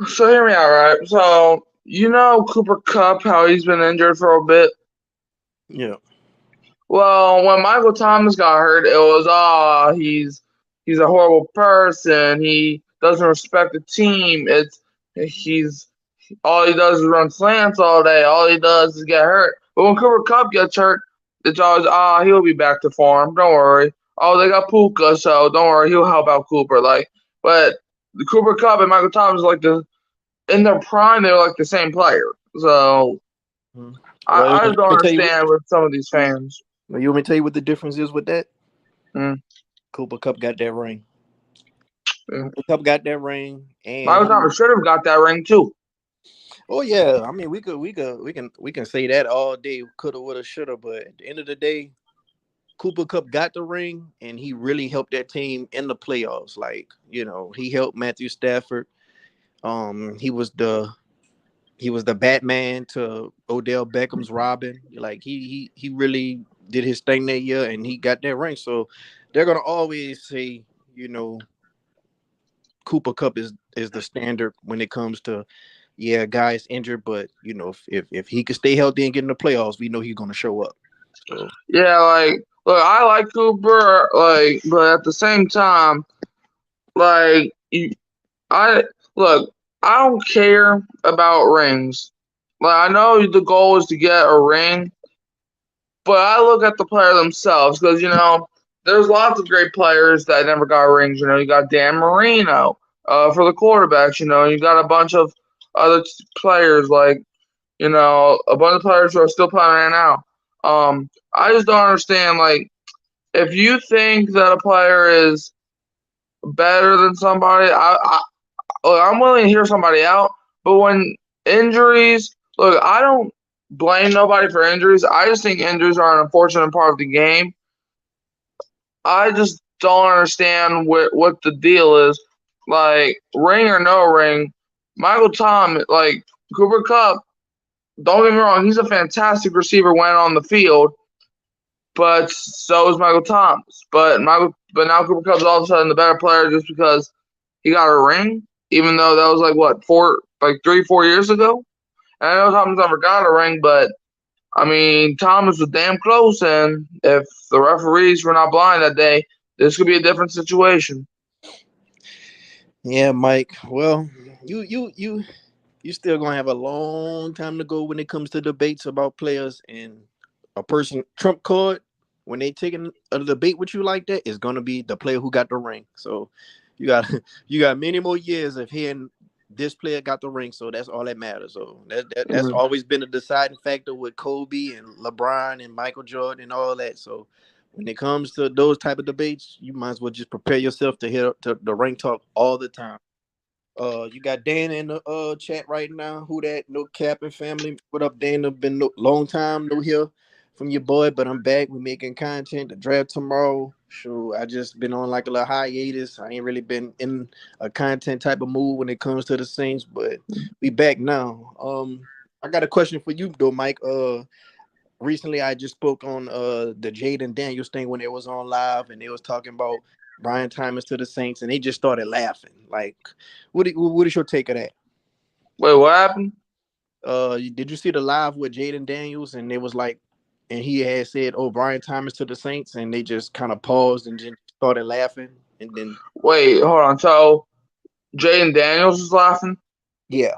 so hear me out, right? So Cooper Cup, how he's been injured for a bit. Yeah. Well, when Michael Thomas got hurt, it was he's a horrible person. He doesn't respect the team. He's all he does is run slants all day. All he does is get hurt. But when Cooper Cup gets hurt, it's always he'll be back to form. Don't worry. Oh, they got Puka, so don't worry, he'll help out Cooper. But the Cooper Cup and Michael Thomas in their prime, they're like the same player. So Mhm. Well, I let just don't me tell you what. understand with some of these fans. Well, you want me to tell you what the difference is with that? Mm, Cooper Cup got that ring. mm. Cooper Cup got that ring, and Michael he. Thomas should have got that ring too. Oh yeah, I mean we can say that all day. Coulda, woulda, shoulda, but at the end of the day, Cooper Cup got the ring, and he really helped that team in the playoffs. Like he helped Matthew Stafford. He was the Batman to Odell Beckham's Robin. Like he really did his thing that year, and he got that ring. So they're gonna always say, you know, Cooper Cup is the standard when it comes to guys injured, but if he could stay healthy and get in the playoffs, we know he's gonna show up. So Yeah, look, I like Cooper, but at the same time, like I look, I don't care about rings. Like I know the goal is to get a ring, but I look at the player themselves because there's lots of great players that never got rings. You got Dan Marino, for the quarterbacks. You got a bunch of other players like a bunch of players who are still playing right now. I just don't understand. Like, if you think that a player is better than somebody, look, I'm willing to hear somebody out. But when injuries, look, I don't blame nobody for injuries. I just think injuries are an unfortunate part of the game. I just don't understand what the deal is. Like, ring or no ring, Michael Thomas, like Cooper Cup. Don't get me wrong, he's a fantastic receiver when on the field, but so is Michael Thomas. But now Cooper Cup's all of a sudden the better player just because he got a ring, even though that was like what 3-4 years ago. And I know Thomas never got a ring, but I mean Thomas was damn close. And if the referees were not blind that day, this could be a different situation. yeah, Mike. Well, you still gonna have a long time to go when it comes to debates about players, and a person trump card when they taking a debate with you like that is gonna be the player who got the ring. So you got you got many more years of hearing this player got the ring. So that's all that matters. So that's Mm. always been a deciding factor with Kobe and LeBron and Michael Jordan and all that. So when it comes to those type of debates, you might as well just prepare yourself to hear the ring talk all the time. You got Dan in the chat right now. Who that? No capping family. What up, Dan? Been long time no hear from your boy, but I'm back. We making content. The draft tomorrow. Sure, I just been on like a little hiatus. I ain't really been in a content type of mood when it comes to the Saints, but we back now. I got a question for you though, Mike. Recently I just spoke on the Jaden Daniels thing when it was on live, and they was talking about Brian Thomas to the Saints, and they just started laughing. Like, what is your take of that? Wait, what happened? Did you see the live with Jaden Daniels, and it was like, and he had said, "Oh, Brian Thomas to the Saints," and they just kind of paused and just started laughing, and then Wait, hold on. So Jaden Daniels is laughing. yeah,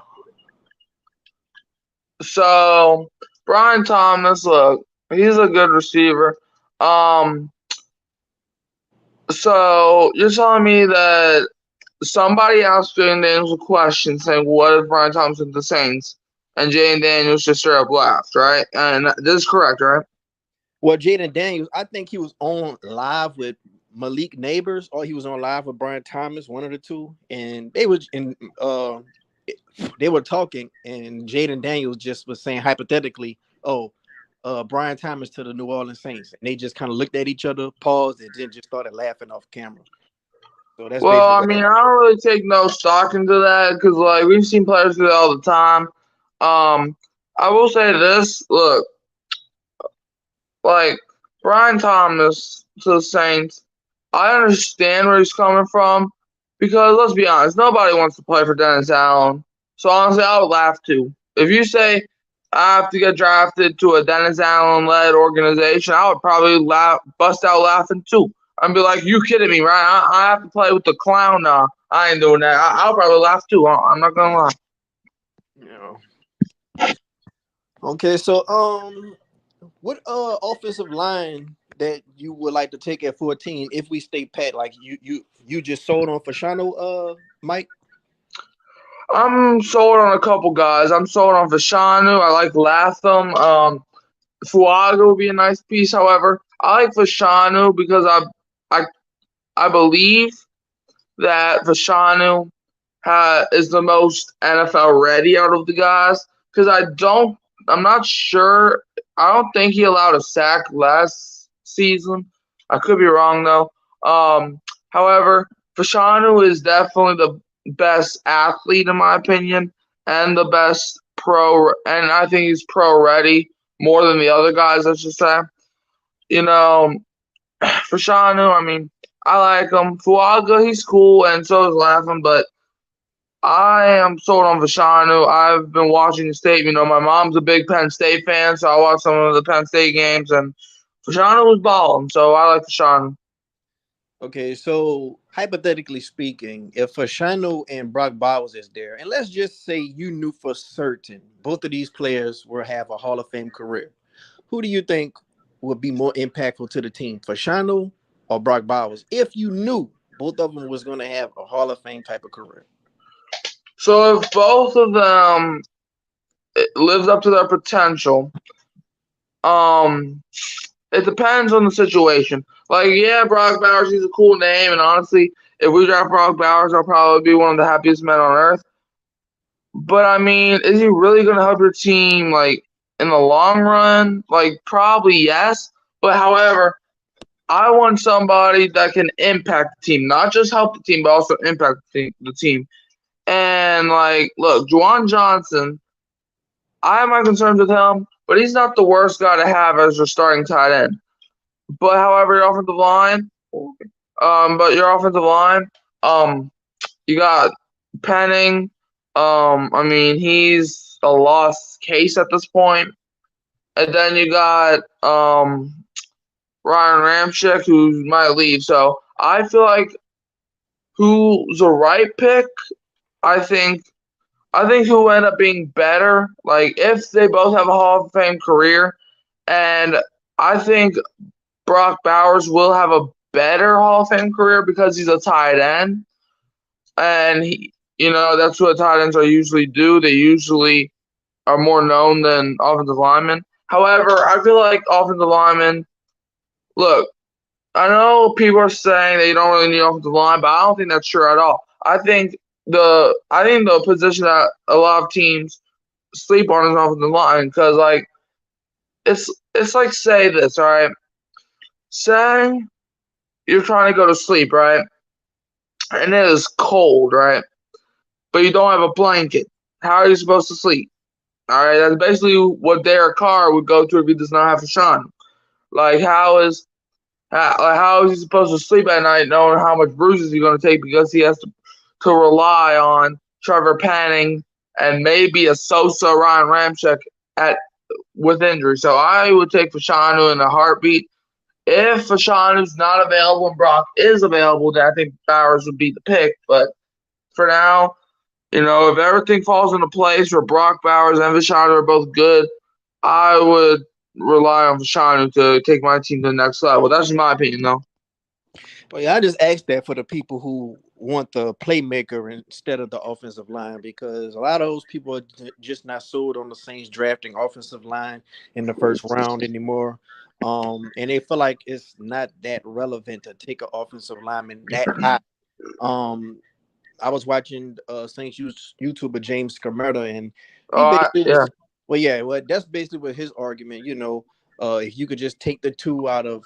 So Brian Thomas, look, he's a good receiver. Um, so you're telling me that somebody asked Jaden Daniels a question saying, "What if Brian Thomas with the Saints?" And Jaden Daniels just straight up laughed, right? And this is correct, right? well, Jaden Daniels, I think he was on live with Malik Neighbors, or he was on live with Brian Thomas, one of the two, and they were talking, and Jaden Daniels just was saying hypothetically, "Oh, Brian Thomas to the New Orleans Saints," and they just kind of looked at each other, paused, and then just started laughing off camera. So that's Well, basically I what mean, happened. I don't really take no stock into that because, like, we've seen players do that all the time. Um, I will say this: look, like Brian Thomas to the Saints, I understand where he's coming from because let's be honest, nobody wants to play for Dennis Allen. So honestly, I would laugh too. If you say I have to get drafted to a Dennis Allen led organization, I would probably bust out laughing too. I'd be like, "You kidding me, right? I have to play with the clown now. I ain't doing that. I'll probably laugh too. I'm not gonna lie." You know. Okay, so what offensive line that you would like to take at 14 if we stay pat? Like you just sold on Fashano, Mike. I'm sold on a couple guys. I'm sold on Vashanu. I like Latham. Fuaga would be a nice piece. However, I like Vashanu because I I believe that Vashanu is the most NFL ready out of the guys. Because I'm not sure. I don't think he allowed a sack last season. I could be wrong though. However, Fashanu is definitely the best athlete in my opinion, and the best pro. And I think he's pro ready more than the other guys. I should say. You know, Fashanu. I mean, I like him. Fuaga, he's cool, and so is Laughing, but I am sold on Vashanu. I've been watching State. My mom's a big Penn State fan, so I watched some of the Penn State games, and Vashanu was balling, so I like Vashanu. Okay, so hypothetically speaking, if Fashano and Brock Bowers is there, and let's just say you knew for certain both of these players will have a Hall of Fame career, who do you think would be more impactful to the team, Fashano or Brock Bowers? If you knew both of them was going to have a Hall of Fame type of career. So if both of them lives up to their potential, um, it depends on the situation. Like, yeah, Brock Bowers, he's a cool name, and honestly, if we draft Brock Bowers, I'll probably be one of the happiest men on earth. But I mean, is he really going to help your team like in the long run? Like, probably yes. But however, I want somebody that can impact the team, not just help the team, but also impact the team. And like, look, Juwan Johnson, I have my concerns with him, but he's not the worst guy to have as your starting tight end. But however, your offensive line, your offensive line, um, you got Penning. I mean, he's a lost case at this point. And then you got Ryan Ramchick, who might leave. So I feel like who's a right pick. I think who will end up being better. Like if they both have a Hall of Fame career, and I think Brock Bowers will have a better Hall of Fame career because he's a tight end, and that's what tight ends are usually do. They usually are more known than offensive linemen. However, I feel like offensive linemen. Look, I know people are saying that you don't really need offensive line, but I don't think that's true at all. I think the position that a lot of teams sleep on is offensive line because like it's like say this, all right. Say you're trying to go to sleep, right? And it is cold, right? But you don't have a blanket. How are you supposed to sleep? All right, that's basically what Derek Carr would go to if he does not have a shot. Like how is he supposed to sleep at night knowing how much bruises he's going to take because he has to rely on Trevor Panning and maybe a Sosa Ryan Ramczyk at with injury. So I would take Fashanu in a heartbeat. If Fashanu's not available and Brock is available, then I think Bowers would be the pick. But for now, if everything falls into place where Brock Bowers and Fashanu are both good, I would rely on Fashanu to take my team to the next level. That's just my opinion, though. Well, yeah, I just asked that for the people who want the playmaker instead of the offensive line because a lot of those people are just not sold on the Saints drafting offensive line in the first round anymore. And they feel like it's not that relevant to take an offensive lineman that high. Um, I was watching Saints YouTuber James Camerta, and he basically Yeah. was, well, yeah, well, that's basically what his argument. If you could just take the two out of,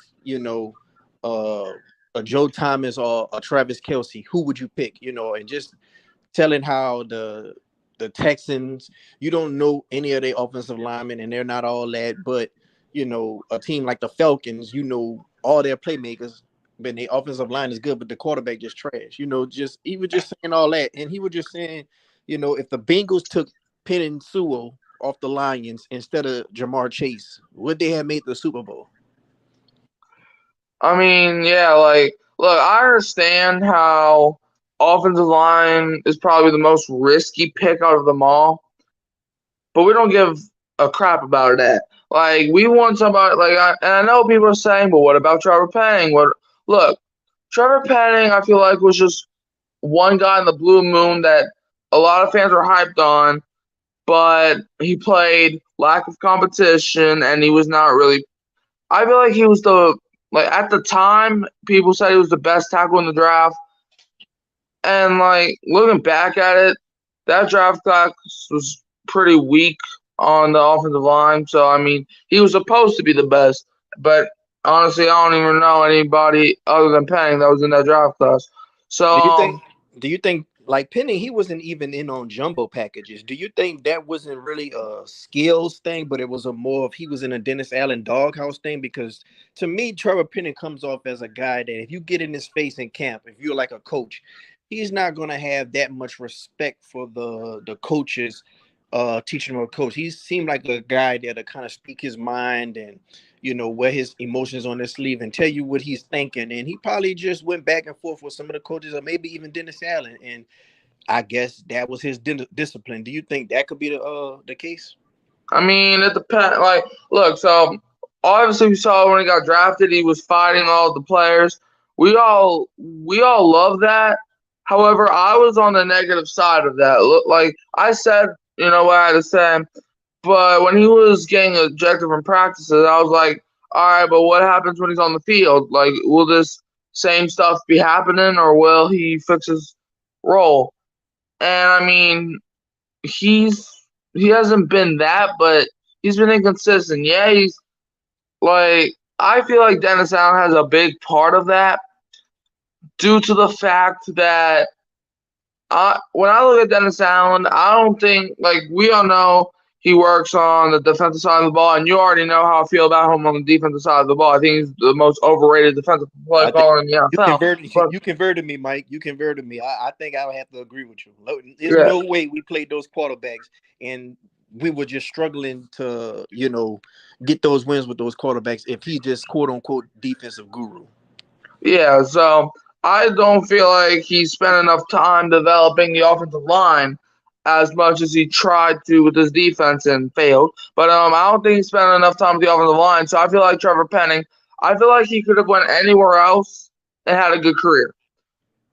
uh, a Joe Thomas or a Travis Kelsey, who would you pick? And just telling how the Texans, you don't know any of their offensive linemen, and they're not all that, but a team like the Falcons, all their playmakers, but their offensive line is good, but the quarterback just trash. Just he was just saying all that, and he was just saying, if the Bengals took Penn and Sewell off the Lions instead of Jamar Chase, would they have made the Super Bowl? I mean, yeah, like, look, I understand how offensive line is probably the most risky pick out of them all, but we don't give a crap about that. Like, we want somebody, like, and I know people are saying, but what about Trevor Penning? Look, Trevor Penning, I feel like, was just one guy in the blue moon that a lot of fans were hyped on, but he played lack of competition and he was not really. I feel like he was at the time, people said he was the best tackle in the draft. And, like, looking back at it, that draft class was pretty weak on the offensive line. So, I mean, he was supposed to be the best. But honestly, I don't even know anybody other than Penning that was in that draft class. So, Do you think? Do you think like Penny? He wasn't even in on jumbo packages. Do you think that wasn't really a skills thing, but it was a more of he was in a Dennis Allen doghouse thing? Because to me, Trevor Penny comes off as a guy that if you get in his face in camp, if you're like a coach, he's not gonna have that much respect for the coaches teaching him a coach. He seemed like a guy that'll kind of speak his mind and wear his emotions on his sleeve and tell you what he's thinking. And he probably just went back and forth with some of the coaches, or maybe even Dennis Allen. And I guess that was his discipline. Do you think that could be the case? I mean, it depends. Like, look, so obviously we saw when he got drafted, he was fighting all the players. We all love that. However, I was on the negative side of that. Look, like I said, what I had to say. But when he was getting ejected from practices, I was like, all right, but what happens when he's on the field? Like, will this same stuff be happening, or will he fix his role? And I mean, he's he hasn't been that, but he's been inconsistent. Yeah, he's like I feel like Dennis Allen has a big part of that due to the fact that when I look at Dennis Allen, I don't think like we all know he works on the defensive side of the ball, and you already know how I feel about him on the defensive side of the ball. I think he's the most overrated defensive play I think caller in the you NFL. converted But you converted me, Mike. You converted me. I think I would have to agree with you. There's yeah, no way we played those quarterbacks and we were just struggling to, get those wins with those quarterbacks if he just quote unquote defensive guru. yeah. So I don't feel like he spent enough time developing the offensive line as much as he tried to with his defense and failed. But I don't think he spent enough time with the offensive line. So I feel like Trevor Penning. I feel like he could have went anywhere else and had a good career.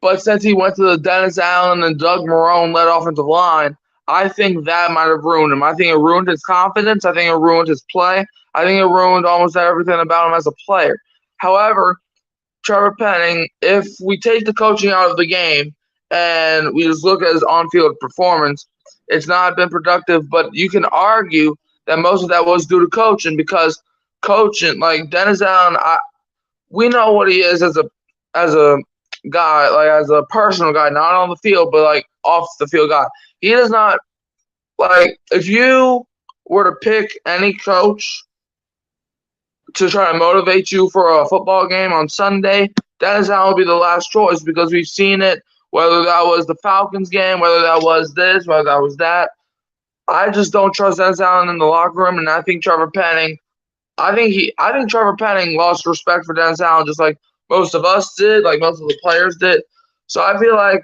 But since he went to the Dennis Allen and Doug Marrone led offensive line, I think that might have ruined him. I think it ruined his confidence. I think it ruined his play. I think it ruined almost everything about him as a player. However, Trevor Penning, if we take the coaching out of the game and we just look at his on-field performance, it's not been productive. But you can argue that most of that was due to coaching because coaching, like Dennis Allen, we know what he is as a guy, like as a personal guy, not on the field, but like off the field guy. He does not like if you were to pick any coach to try to motivate you for a football game on Sunday, Dennis Allen would be the last choice because we've seen it, whether that was the Falcons game, whether that was this, whether that was that. I just don't trust Dennis Allen in the locker room, and I think Trevor Penning. I think Trevor Penning lost respect for Dennis Allen just like most of us did, like most of the players did. So I feel like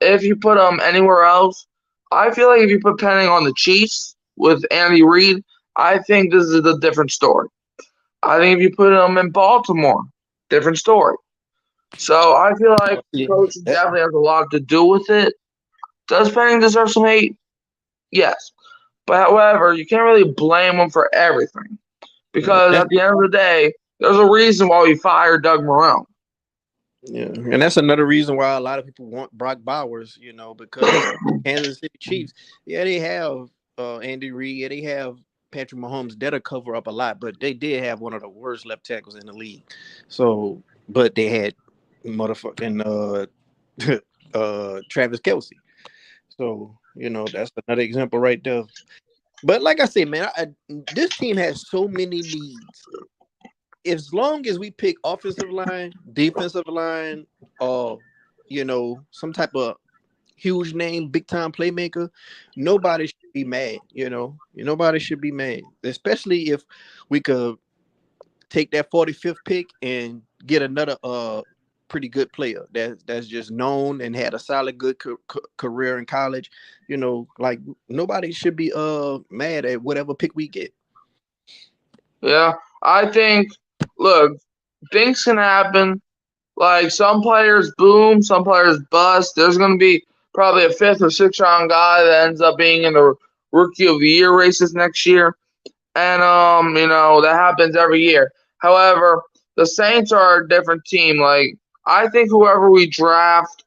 if you put him anywhere else, I feel like if you put Penning on the Chiefs with Andy Reid, I think this is a different story. I think if you put him in Baltimore, different story. So I feel like Yeah. coaching definitely has a lot to do with it. Does Penning deserve some hate? Yes. But however, you can't really blame him for everything. Because That, at the end of the day, there's a reason why we fired Doug Marrone. yeah, and that's another reason why a lot of people want Brock Bowers, because Kansas City Chiefs, yeah, they have Andy Reid, yeah, they have Patrick Mahomes that'll cover up a lot, but they did have one of the worst left tackles in the league. So, but they had motherfucking Travis Kelsey. So, that's another example right there. But like I said, man, this team has so many needs. As long as we pick offensive line, defensive line, or some type of huge name, big time playmaker, nobody should be mad. Nobody should be mad, especially if we could take that 45th pick and get another pretty good player that's just known and had a solid good career in college. Like nobody should be mad at whatever pick we get. Yeah, I think. Look, things can happen. Like some players boom, some players bust. There's going to be probably a fifth or sixth round guy that ends up being in the rookie of the year races next year, and that happens every year. However, the Saints are a different team. Like I think whoever we draft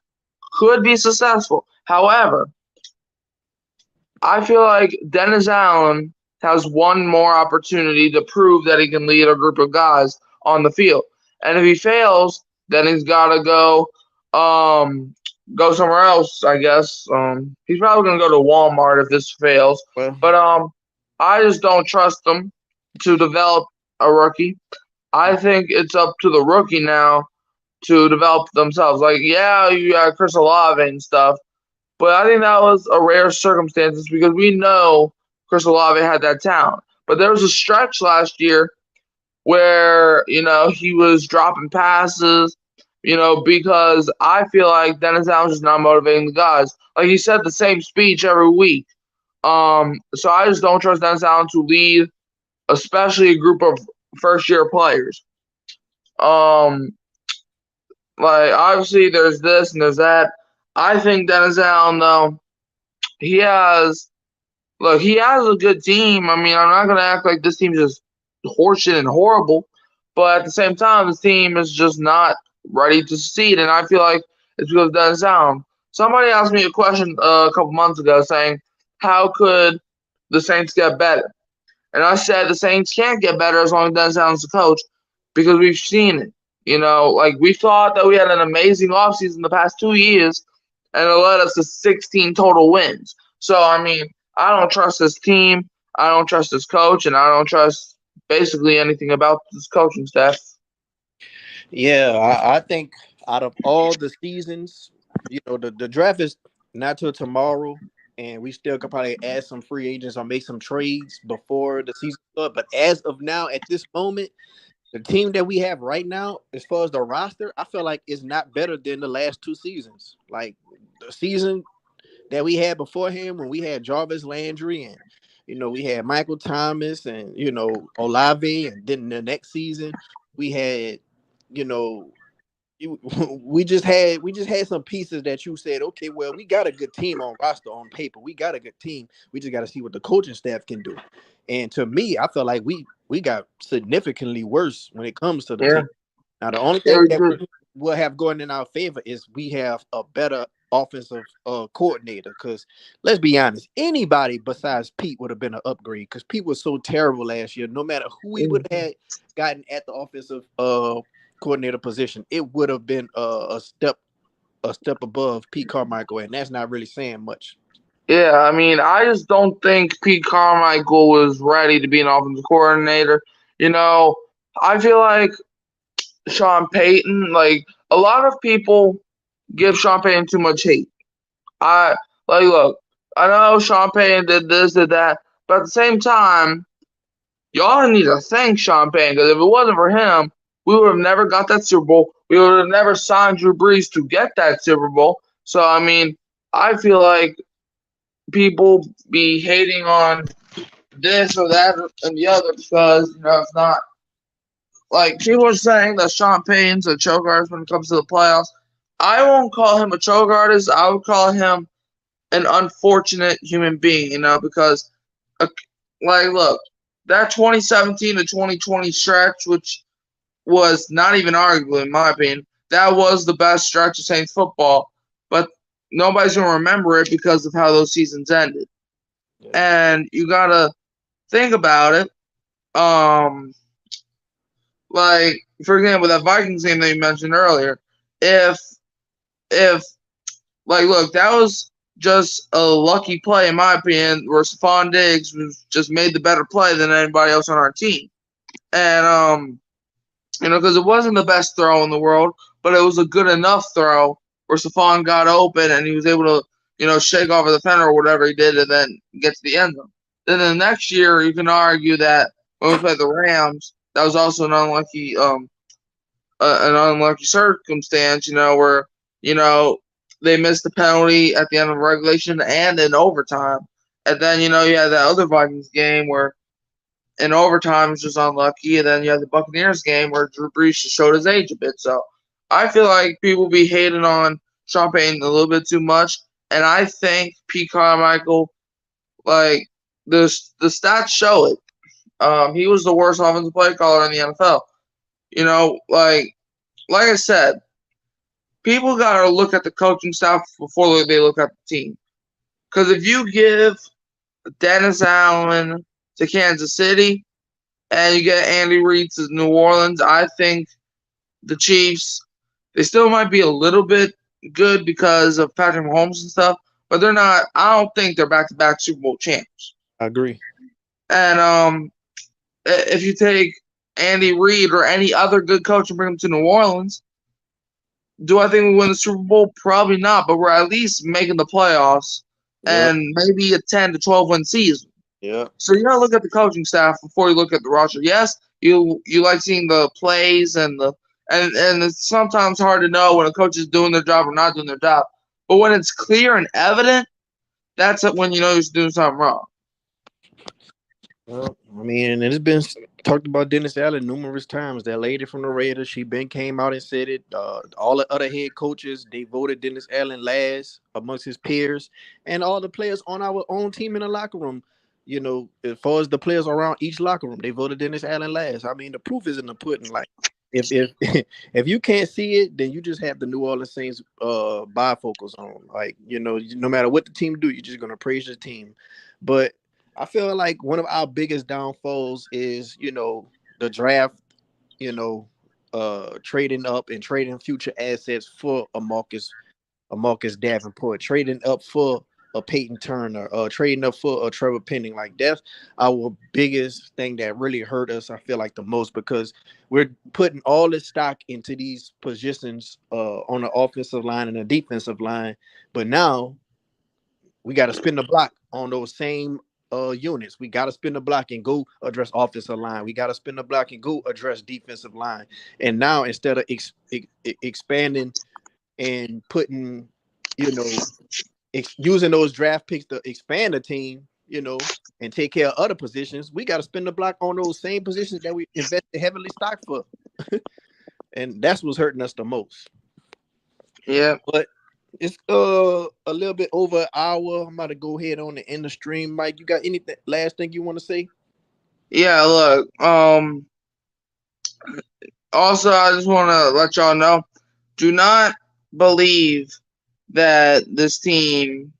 could be successful. However, I feel like Dennis Allen has one more opportunity to prove that he can lead a group of guys on the field. And if he fails, then he's gotta go somewhere else, I guess. He's probably gonna go to Walmart if this fails. Well, But I just don't trust him to develop a rookie. I think it's up to the rookie now to develop themselves. Like, yeah, you got Chris Olave and stuff, but I think that was a rare circumstance because we know Chris Olave had that talent. But there was a stretch last year where, he was dropping passes, because I feel like Dennis Allen's just not motivating the guys. Like he said the same speech every week. So I just don't trust Dennis Allen to lead, especially a group of first year players. Um, like obviously there's this and there's that. I think Dennis Allen though, he has he has a good team. I mean, I'm not gonna act like this team's just horseshit and horrible, but at the same time, this team is just not ready to succeed, and I feel like it's because of Dennis Allen. Somebody asked me a question a couple months ago saying, "How could the Saints get better?" And I said the Saints can't get better as long as Dennis Allen's the coach because we've seen it. Like we thought that we had an amazing offseason the past 2 years, and it led us to 16 total wins. So I mean, I don't trust this team. I don't trust this coach, and I don't trust basically anything about this coaching staff. yeah, I think out of all the seasons, the draft is not till tomorrow, and we still could probably add some free agents or make some trades before the season starts. But as of now, at this moment, the team that we have right now, as far as the roster, I feel like it's not better than the last two seasons. Like the season that we had beforehand when we had Jarvis Landry and we had Michael Thomas and Olave, and then the next season we had you know we just had some pieces that you said, okay, well, we got a good team on roster on paper. We got a good team. We just got to see what the coaching staff can do. And to me, I feel like we got significantly worse when it comes to the Yeah, team. Now, the only yeah, thing we that did. we'll have going in our favor is we have a better offensive coordinator. Because let's be honest, anybody besides Pete would have been an upgrade. Because Pete was so terrible last year. No matter who we would have had gotten at the offensive coordinator position, it would have been a step above Pete Carmichael, and that's not really saying much. Yeah, I mean, I just don't think Pete Carmichael was ready to be an offensive coordinator. You know, I feel like Sean Payton, like a lot of people give Sean Payton too much hate. I look, I know Sean Payton did this, did that, but at the same time, y'all need to thank Sean Payton because if it wasn't for him, we would have never got that Super Bowl. We would have never signed Drew Brees to get that Super Bowl. So I mean, I feel like people be hating on this or that and the other because it's not like people are saying that Sean Payton's a choke artist when it comes to the playoffs. I won't call him a choke artist. I would call him an unfortunate human being, because uh, look, that 2017 to 2020 stretch, which was not even arguable in my opinion, that was the best stretch of Saints football. But nobody's gonna remember it because of how those seasons ended. Yeah. And you gotta think about it. Um, like for example, that Vikings game that you mentioned earlier. If if look, that was just a lucky play in my opinion, where Stephon Diggs was just made the better play than anybody else on our team, and because it wasn't the best throw in the world, but it was a good enough throw where Stephon got open and he was able to shake off a defender or whatever he did, and then get to the end zone. Then the next year, you can argue that when we played the Rams, that was also an unlucky circumstance, where you know they missed the penalty at the end of regulation and in overtime, and then you had that other Vikings game where in overtime was just unlucky, and then you had the Buccaneers game where Drew Brees just showed his age a bit. So I feel like people be hating on Sean Payton a little bit too much, and I think Pete Carmichael, like the stats show it. He was the worst offensive play caller in the NFL. Like I said, people gotta look at the coaching staff before they look at the team. Because if you give Dennis Allen to Kansas City and you get Andy Reid to New Orleans, I think the Chiefs, they still might be a little bit good because of Patrick Mahomes and stuff, but they're not. I don't think they're back-to-back Super Bowl champs. I agree. And if you take Andy Reid or any other good coach and bring him to New Orleans, do I think we win the Super Bowl? Probably not, but we're at least making the playoffs Yep. and maybe a 10 to 12 win season. Yep. So you gotta look at the coaching staff before you look at the roster. Yes, you like seeing the plays and it's sometimes hard to know when a coach is doing their job or not doing their job. But when it's clear and evident, that's when you know you're doing something wrong. Well, I mean, it's been talked about Dennis Allen numerous times. That lady from the Raiders, she been came out and said it. All the other head coaches, they voted Dennis Allen last amongst his peers, and all the players on our own team in the locker room. As far as the players around each locker room, they voted Dennis Allen last. I mean, the proof is in the pudding. Like, if if you can't see it, then you just have the New Orleans Saints bifocals on. Like, no matter what the team do, you're just gonna praise your team. But I feel like one of our biggest downfalls is, the draft, trading up and trading future assets for a Marcus Davenport, trading up for a Peyton Turner, trading up for a Trevor Penning. Like, that's our biggest thing that really hurt us, I feel like, the most, because we're putting all this stock into these positions on the offensive line and the defensive line. But now we got to spin the block on those same units. We got to spin the block and go address offensive line. We got to spin the block and go address defensive line. And now, instead of expanding and putting, using those draft picks to expand the team, and take care of other positions, we got to spin the block on those same positions that we invested heavily stock for. And that's what's hurting us the most. Yeah. But it's a little bit over an hour. I'm about to go ahead on the end of stream. Mike, you got anything last thing you want to say? Yeah, look. Also, I just want to let y'all know, do not believe that this team.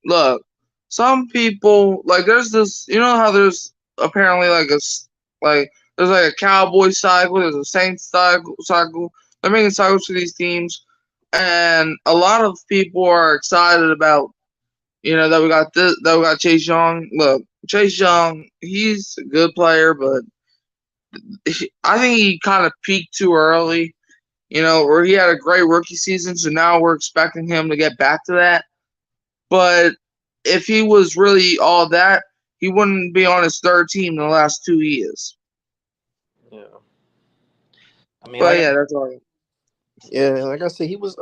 Look, some people like there's this. You know how there's apparently like there's like a Cowboy cycle. There's a Saints cycle. They're making cycles for these teams, and a lot of people are excited about that we got Chase Young. Look, Chase Young, he's a good player, but I think he kind of peaked too early. Where he had a great rookie season, so now we're expecting him to get back to that. But if he was really all that, he wouldn't be on his third team in the last 2 years. Yeah. I mean, But yeah, that's all. like I said, he was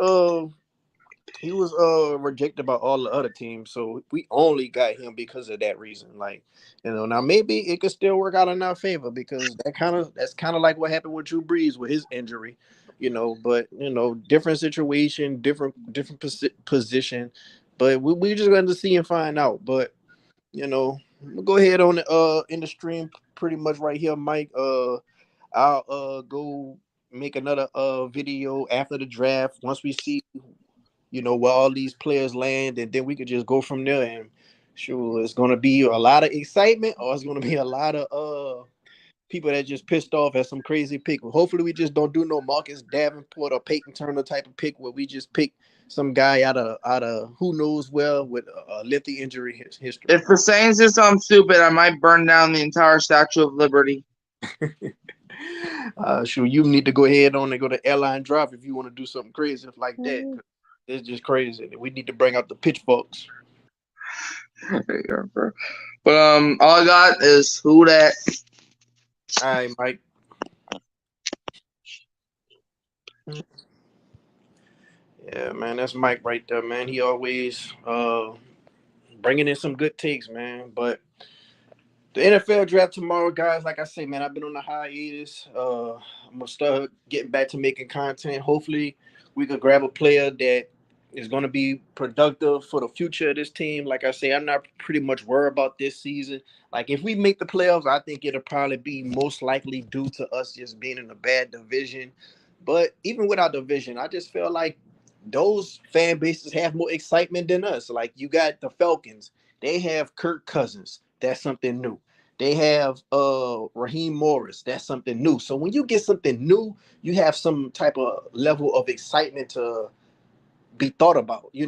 rejected by all the other teams, so we only got him because of that reason. Like, now maybe it could still work out in our favor, because that's kind of like what happened with Drew Brees with his injury, But different situation, different position, but we just going to see and find out. But we'll go ahead on in the stream pretty much right here, Mike. I'll go make another video after the draft once we see where all these players land, and then we could just go from there. And sure, it's gonna be a lot of excitement, or it's gonna be a lot of people that just pissed off at some crazy pick. Hopefully, we just don't do no Marcus Davenport or Peyton Turner type of pick where we just pick some guy out of who knows where with a lengthy injury history. If the Saints do something stupid, I might burn down the entire Statue of Liberty. Sure, you need to go ahead on and go to Airline Drive if you want to do something crazy like that. It's just crazy. We need to bring out the pitchforks. Yeah, bro. But all I got is who that. All right, Mike. Yeah, man, that's Mike right there, man. He always bringing in some good takes, man. But the NFL draft tomorrow, guys. Like I say, man, I've been on a hiatus. I'm gonna start getting back to making content. Hopefully, we could grab a player that is going to be productive for the future of this team. Like I say, I'm not pretty much worried about this season. Like if we make the playoffs, I think it'll probably be most likely due to us just being in a bad division. But even without division, I just feel like those fan bases have more excitement than us. Like you got the Falcons, they have Kirk Cousins. That's something new. They have Raheem Morris. That's something new. So when you get something new, you have some type of level of excitement to be thought about. You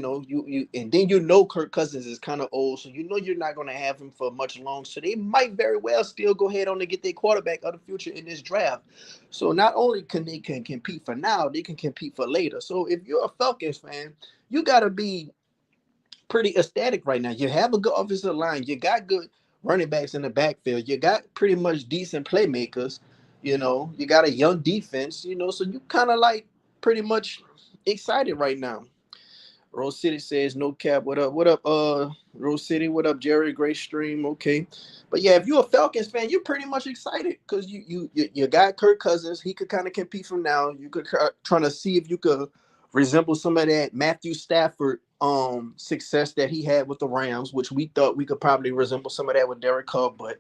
and then Kirk Cousins is kind of old, so you're not going to have him for much long. So they might very well still go ahead on to get their quarterback of the future in this draft. So not only can compete for now, they can compete for later. So if you're a Falcons fan, you got to be pretty ecstatic right now. You have a good offensive line. You got good running backs in the backfield. You got pretty much decent playmakers. You got a young defense. So you kind of like pretty much excited right now. Rose City says no cap. What up? What up? Rose City. What up, Jerry? Great stream. Okay, but yeah, if you're a Falcons fan, you're pretty much excited because you got Kirk Cousins. He could kind of compete from now. You could trying to see if you could resemble some of that Matthew Stafford success that he had with the Rams, which we thought we could probably resemble some of that with Derek Carr. But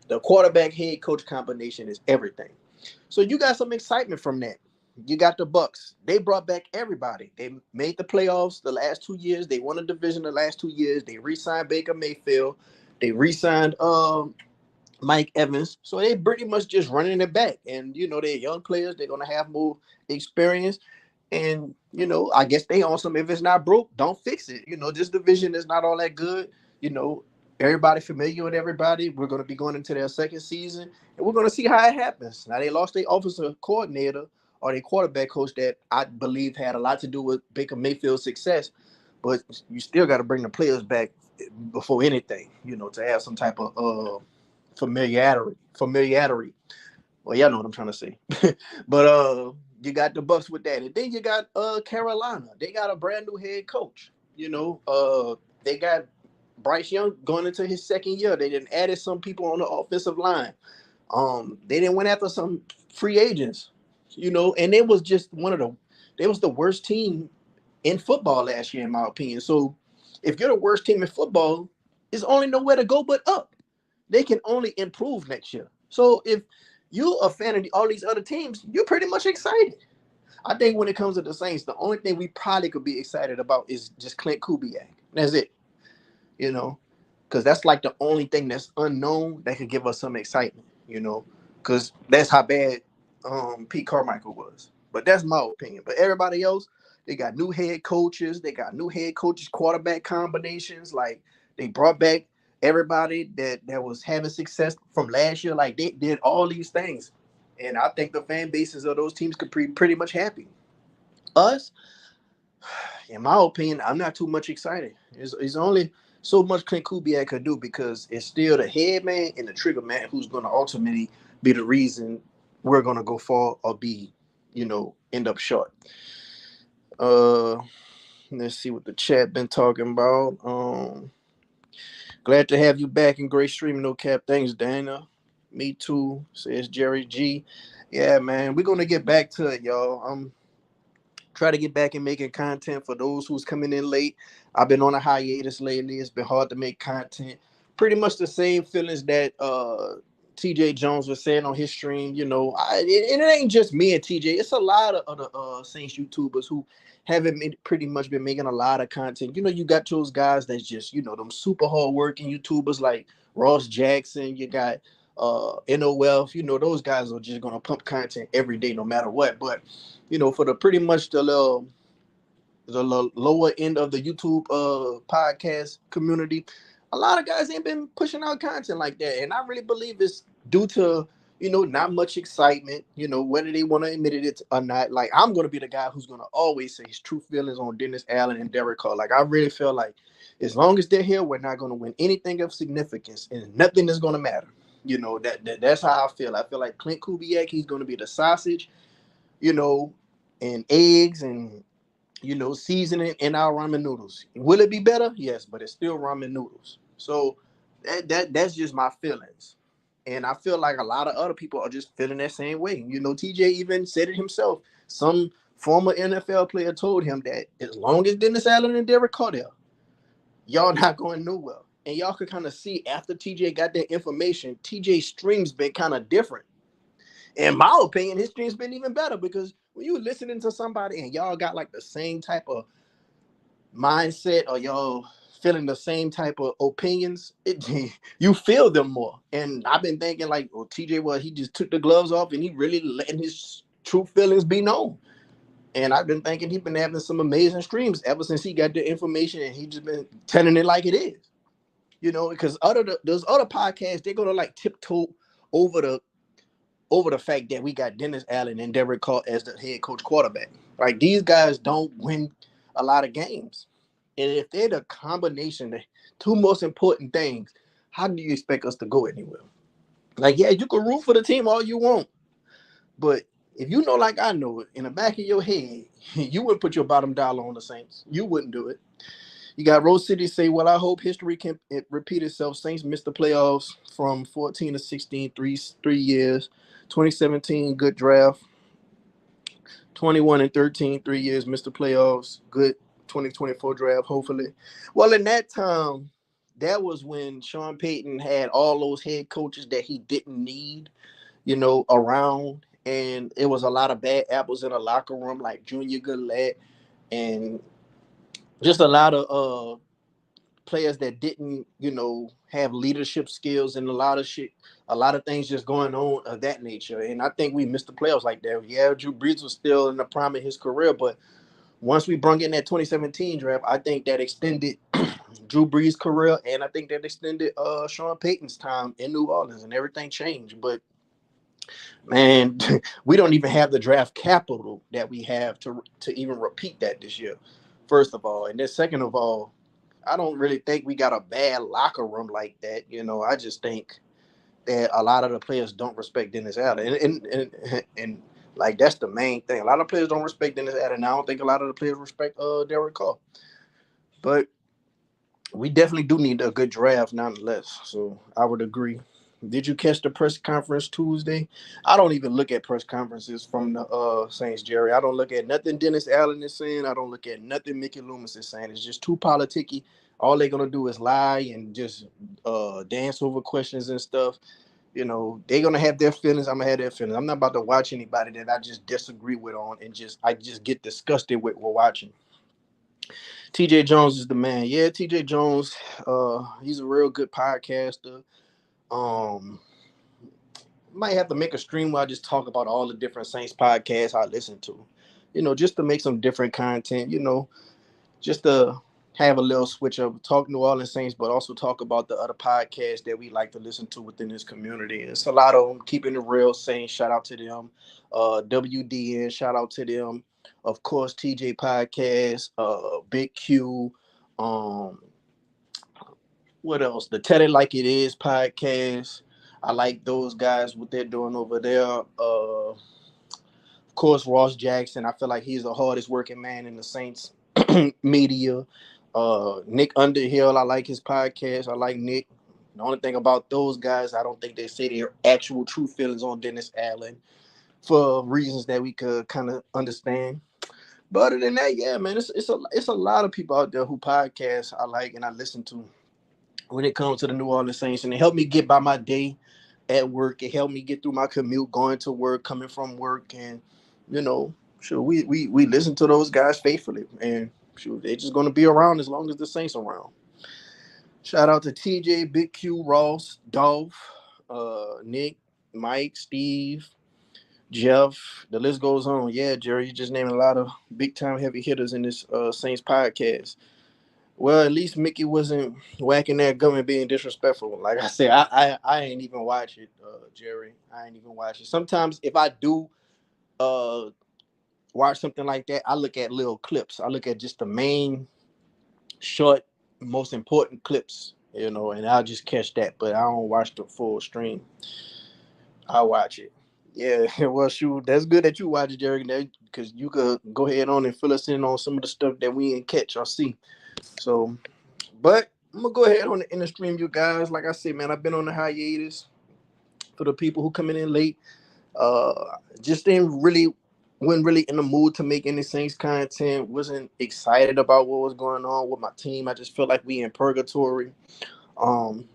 the quarterback head coach combination is everything. So you got some excitement from that. You got the Bucks. They brought back everybody. They made the playoffs the last 2 years. They won a division the last 2 years. They re-signed Baker Mayfield. They re-signed Mike Evans. So they pretty much just running it back. And they're young players. They're gonna have more experience. And I guess they on some. If it's not broke, don't fix it. This division is not all that good. You know, Everybody familiar with everybody. We're gonna be going into their second season, and we're gonna see how it happens. Now they lost their offensive coordinator or their quarterback coach that I believe had a lot to do with Baker Mayfield's success. But you still got to bring the players back before anything. To have some type of familiarity. Familiarity. Well, y'all know what I'm trying to say. But you got the Bucks with that, and then you got Carolina. They got a brand new head coach. They got Bryce Young going into his second year. They didn't added some people on the offensive line. They didn't went after some free agents. And it was just they was the worst team in football last year, in my opinion. So if you're the worst team in football, there's only nowhere to go but up. They can only improve next year. So if you're a fan of all these other teams, you're pretty much excited. I think when it comes to the Saints, the only thing we probably could be excited about is just Clint Kubiak. That's it. You know, because that's like the only thing that's unknown that could give us some excitement. Because that's how bad Pete Carmichael was. But that's my opinion. But everybody else, they got new head coaches. They got new head coaches, quarterback combinations. Like they brought back everybody that was having success from last year. Like they did all these things, and I think the fan bases of those teams could be pretty much happy. Us, in my opinion, I'm not too much excited. It's only so much Clint Kubiak could do because it's still the head man and the trigger man who's going to ultimately be the reason we're going to go far or end up short. Uh, let's see what the chat been talking about. Glad to have you back in great streaming, no cap. Thanks, Dana. Me too, says Jerry G. Yeah, man, we're gonna get back to it, y'all. Try to get back and making content for those who's coming in late. I've been on a hiatus lately. It's been hard to make content. Pretty much the same feelings that TJ Jones was saying on his stream. And it ain't just me and TJ. It's a lot of other Saints YouTubers who haven't pretty much been making a lot of content. You got those guys that's just them super hard working YouTubers like Ross Jackson. You got NOF. Those guys are just gonna pump content every day, no matter what. But for the pretty much the lower end of the YouTube podcast community, a lot of guys ain't been pushing out content like that, and I really believe it's due to Not much excitement. Whether they want to admit it or not. Like I'm gonna be the guy who's gonna always say his true feelings on Dennis Allen and Derek Carr. Like I really feel like as long as they're here, we're not gonna win anything of significance, and nothing is gonna matter. That's how I feel. I feel like Clint Kubiak, he's gonna be the sausage, you know, and eggs and seasoning in our ramen noodles. Will it be better? Yes, but it's still ramen noodles. So that's just my feelings. And I feel like a lot of other people are just feeling that same way. TJ even said it himself. Some former NFL player told him that as long as Dennis Allen and Derek Carr there, y'all not going nowhere. And y'all could kind of see after TJ got that information, TJ's stream's been kind of different. In my opinion, his stream's been even better because when you listening to somebody and y'all got like the same type of mindset or y'all feeling the same type of opinions, you feel them more. And I've been thinking like, well, TJ, well, he just took the gloves off and he really letting his true feelings be known. And I've been thinking he's been having some amazing streams ever since he got the information and he just been telling it like it is. Because those other podcasts, they're gonna like tiptoe over the fact that we got Dennis Allen and Derek Carr as the head coach quarterback. Like these guys don't win a lot of games. And if they're the combination, the two most important things, how do you expect us to go anywhere? Like, yeah, you can root for the team all you want, but if you know, like I know it, in the back of your head, you wouldn't put your bottom dollar on the Saints. You wouldn't do it. You got Rose City say, well, I hope history can repeat itself. Saints missed the playoffs from 14 to 16, 3 years. 2017, good draft. 21 and 13, 3 years, missed the playoffs. Good 2024 draft, hopefully. Well, in that time, that was when Sean Payton had all those head coaches that he didn't need, around. And it was a lot of bad apples in the locker room, like Junior Gillette and just a lot of players that didn't, have leadership skills and a lot of shit, a lot of things just going on of that nature. And I think we missed the playoffs like that. Yeah, Drew Brees was still in the prime of his career, but once we brung in that 2017 draft, I think that extended Drew Brees' career, and I think that extended Sean Payton's time in New Orleans, and everything changed. But man, we don't even have the draft capital that we have to even repeat that this year. First of all, and then second of all, I don't really think we got a bad locker room like that. I just think that a lot of the players don't respect Dennis Allen, and like that's the main thing. A lot of players don't respect Dennis Allen. And I don't think a lot of the players respect Derek Carr. But we definitely do need a good draft, nonetheless. So I would agree. Did you catch the press conference Tuesday? I don't even look at press conferences from the Saints, Jerry. I don't look at nothing Dennis Allen is saying. I don't look at nothing Mickey Loomis is saying. It's just too politicky. All they're gonna do is lie and just dance over questions and stuff. They're gonna have their feelings. I'm gonna have their feelings. I'm not about to watch anybody that I just disagree with on and I just get disgusted with while watching. TJ Jones is the man. Yeah, TJ Jones, he's a real good podcaster. Um, might have to make a stream where I just talk about all the different Saints podcasts I listen to. Just to make some different content. Just to have a little switch up, talk New Orleans Saints, but also talk about the other podcasts that we like to listen to within this community. It's a lot of them. Keeping it real, Saints. Shout out to them. WDN. Shout out to them. Of course, TJ Podcast. Big Q. Um, what else? The Tell It Like It Is podcast. I like those guys, what they're doing over there. Of course, Ross Jackson. I feel like he's the hardest working man in the Saints media. Nick Underhill, I like his podcast. I like Nick. The only thing about those guys, I don't think they say their actual true feelings on Dennis Allen for reasons that we could kind of understand. But other than that, yeah, man, it's a lot of people out there who podcasts I like and I listen to when it comes to the New Orleans Saints, and it helped me get by my day at work. It helped me get through my commute, going to work, coming from work, and sure, we listen to those guys faithfully, and sure, they're just going to be around as long as the Saints around. Shout out to TJ, Big Q, Ross, Dolph, Nick, Mike, Steve, Jeff. The list goes on. Yeah, Jerry, you just naming a lot of big time heavy hitters in this Saints podcast. Well, at least Mickey wasn't whacking that gum and being disrespectful. Like I said, I ain't even watch it, Jerry. I ain't even watch it. Sometimes if I do uh watch something like that, I look at little clips. I look at just the main short, most important clips, and I'll just catch that. But I don't watch the full stream. I watch it. Yeah, well, shoot, that's good that you watch it, Jerry, because you could go ahead on and fill us in on some of the stuff that we didn't catch or see. So, but I'm gonna go ahead on the inner stream, you guys. Like I said, man, I've been on the hiatus for the people who coming in late. Just didn't really wasn't really in the mood to make any Saints content. Wasn't excited about what was going on with my team. I just felt like we in purgatory. Um,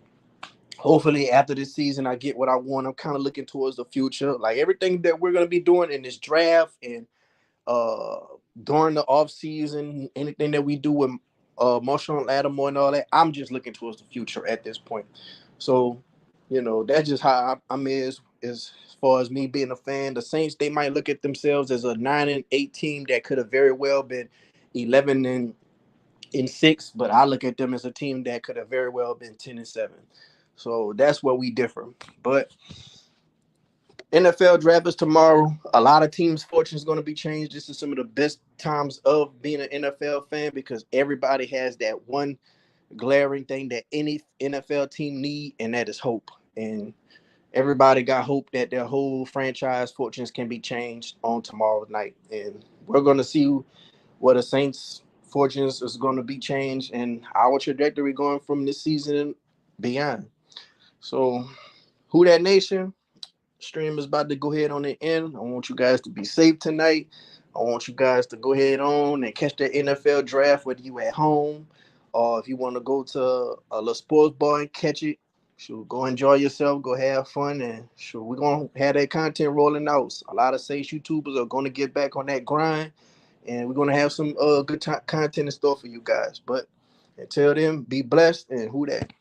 Hopefully after this season I get what I want. I'm kind of looking towards the future. Like everything that we're gonna be doing in this draft and uh during the off season, anything that we do with Marshall Lattimore and all that, I'm just looking towards the future at this point. So, that's just how I'm as far as me being a fan. The Saints, they might look at themselves as a 9-8 team that could have very well been 11 and in six, but I look at them as a team that could have very well been 10-7. So that's where we differ. But NFL draft is tomorrow. A lot of teams' fortune is going to be changed. This is some of the best times of being an NFL fan because everybody has that one glaring thing that any NFL team need, and that is hope. And everybody got hope that their whole franchise fortunes can be changed on tomorrow night. And we're going to see what the Saints' fortunes is going to be changed and our trajectory going from this season beyond. So, who that nation? Stream is about to go ahead on the end. I want you guys to be safe tonight. I want you guys to go ahead on and catch the NFL draft, whether you at home or if you want to go to a little sports bar and catch it. Sure, go enjoy yourself, go have fun, and sure, we're gonna have that content rolling out. A lot of Sage YouTubers are gonna get back on that grind, and we're gonna have some content in store for you guys. But until then, be blessed and who that.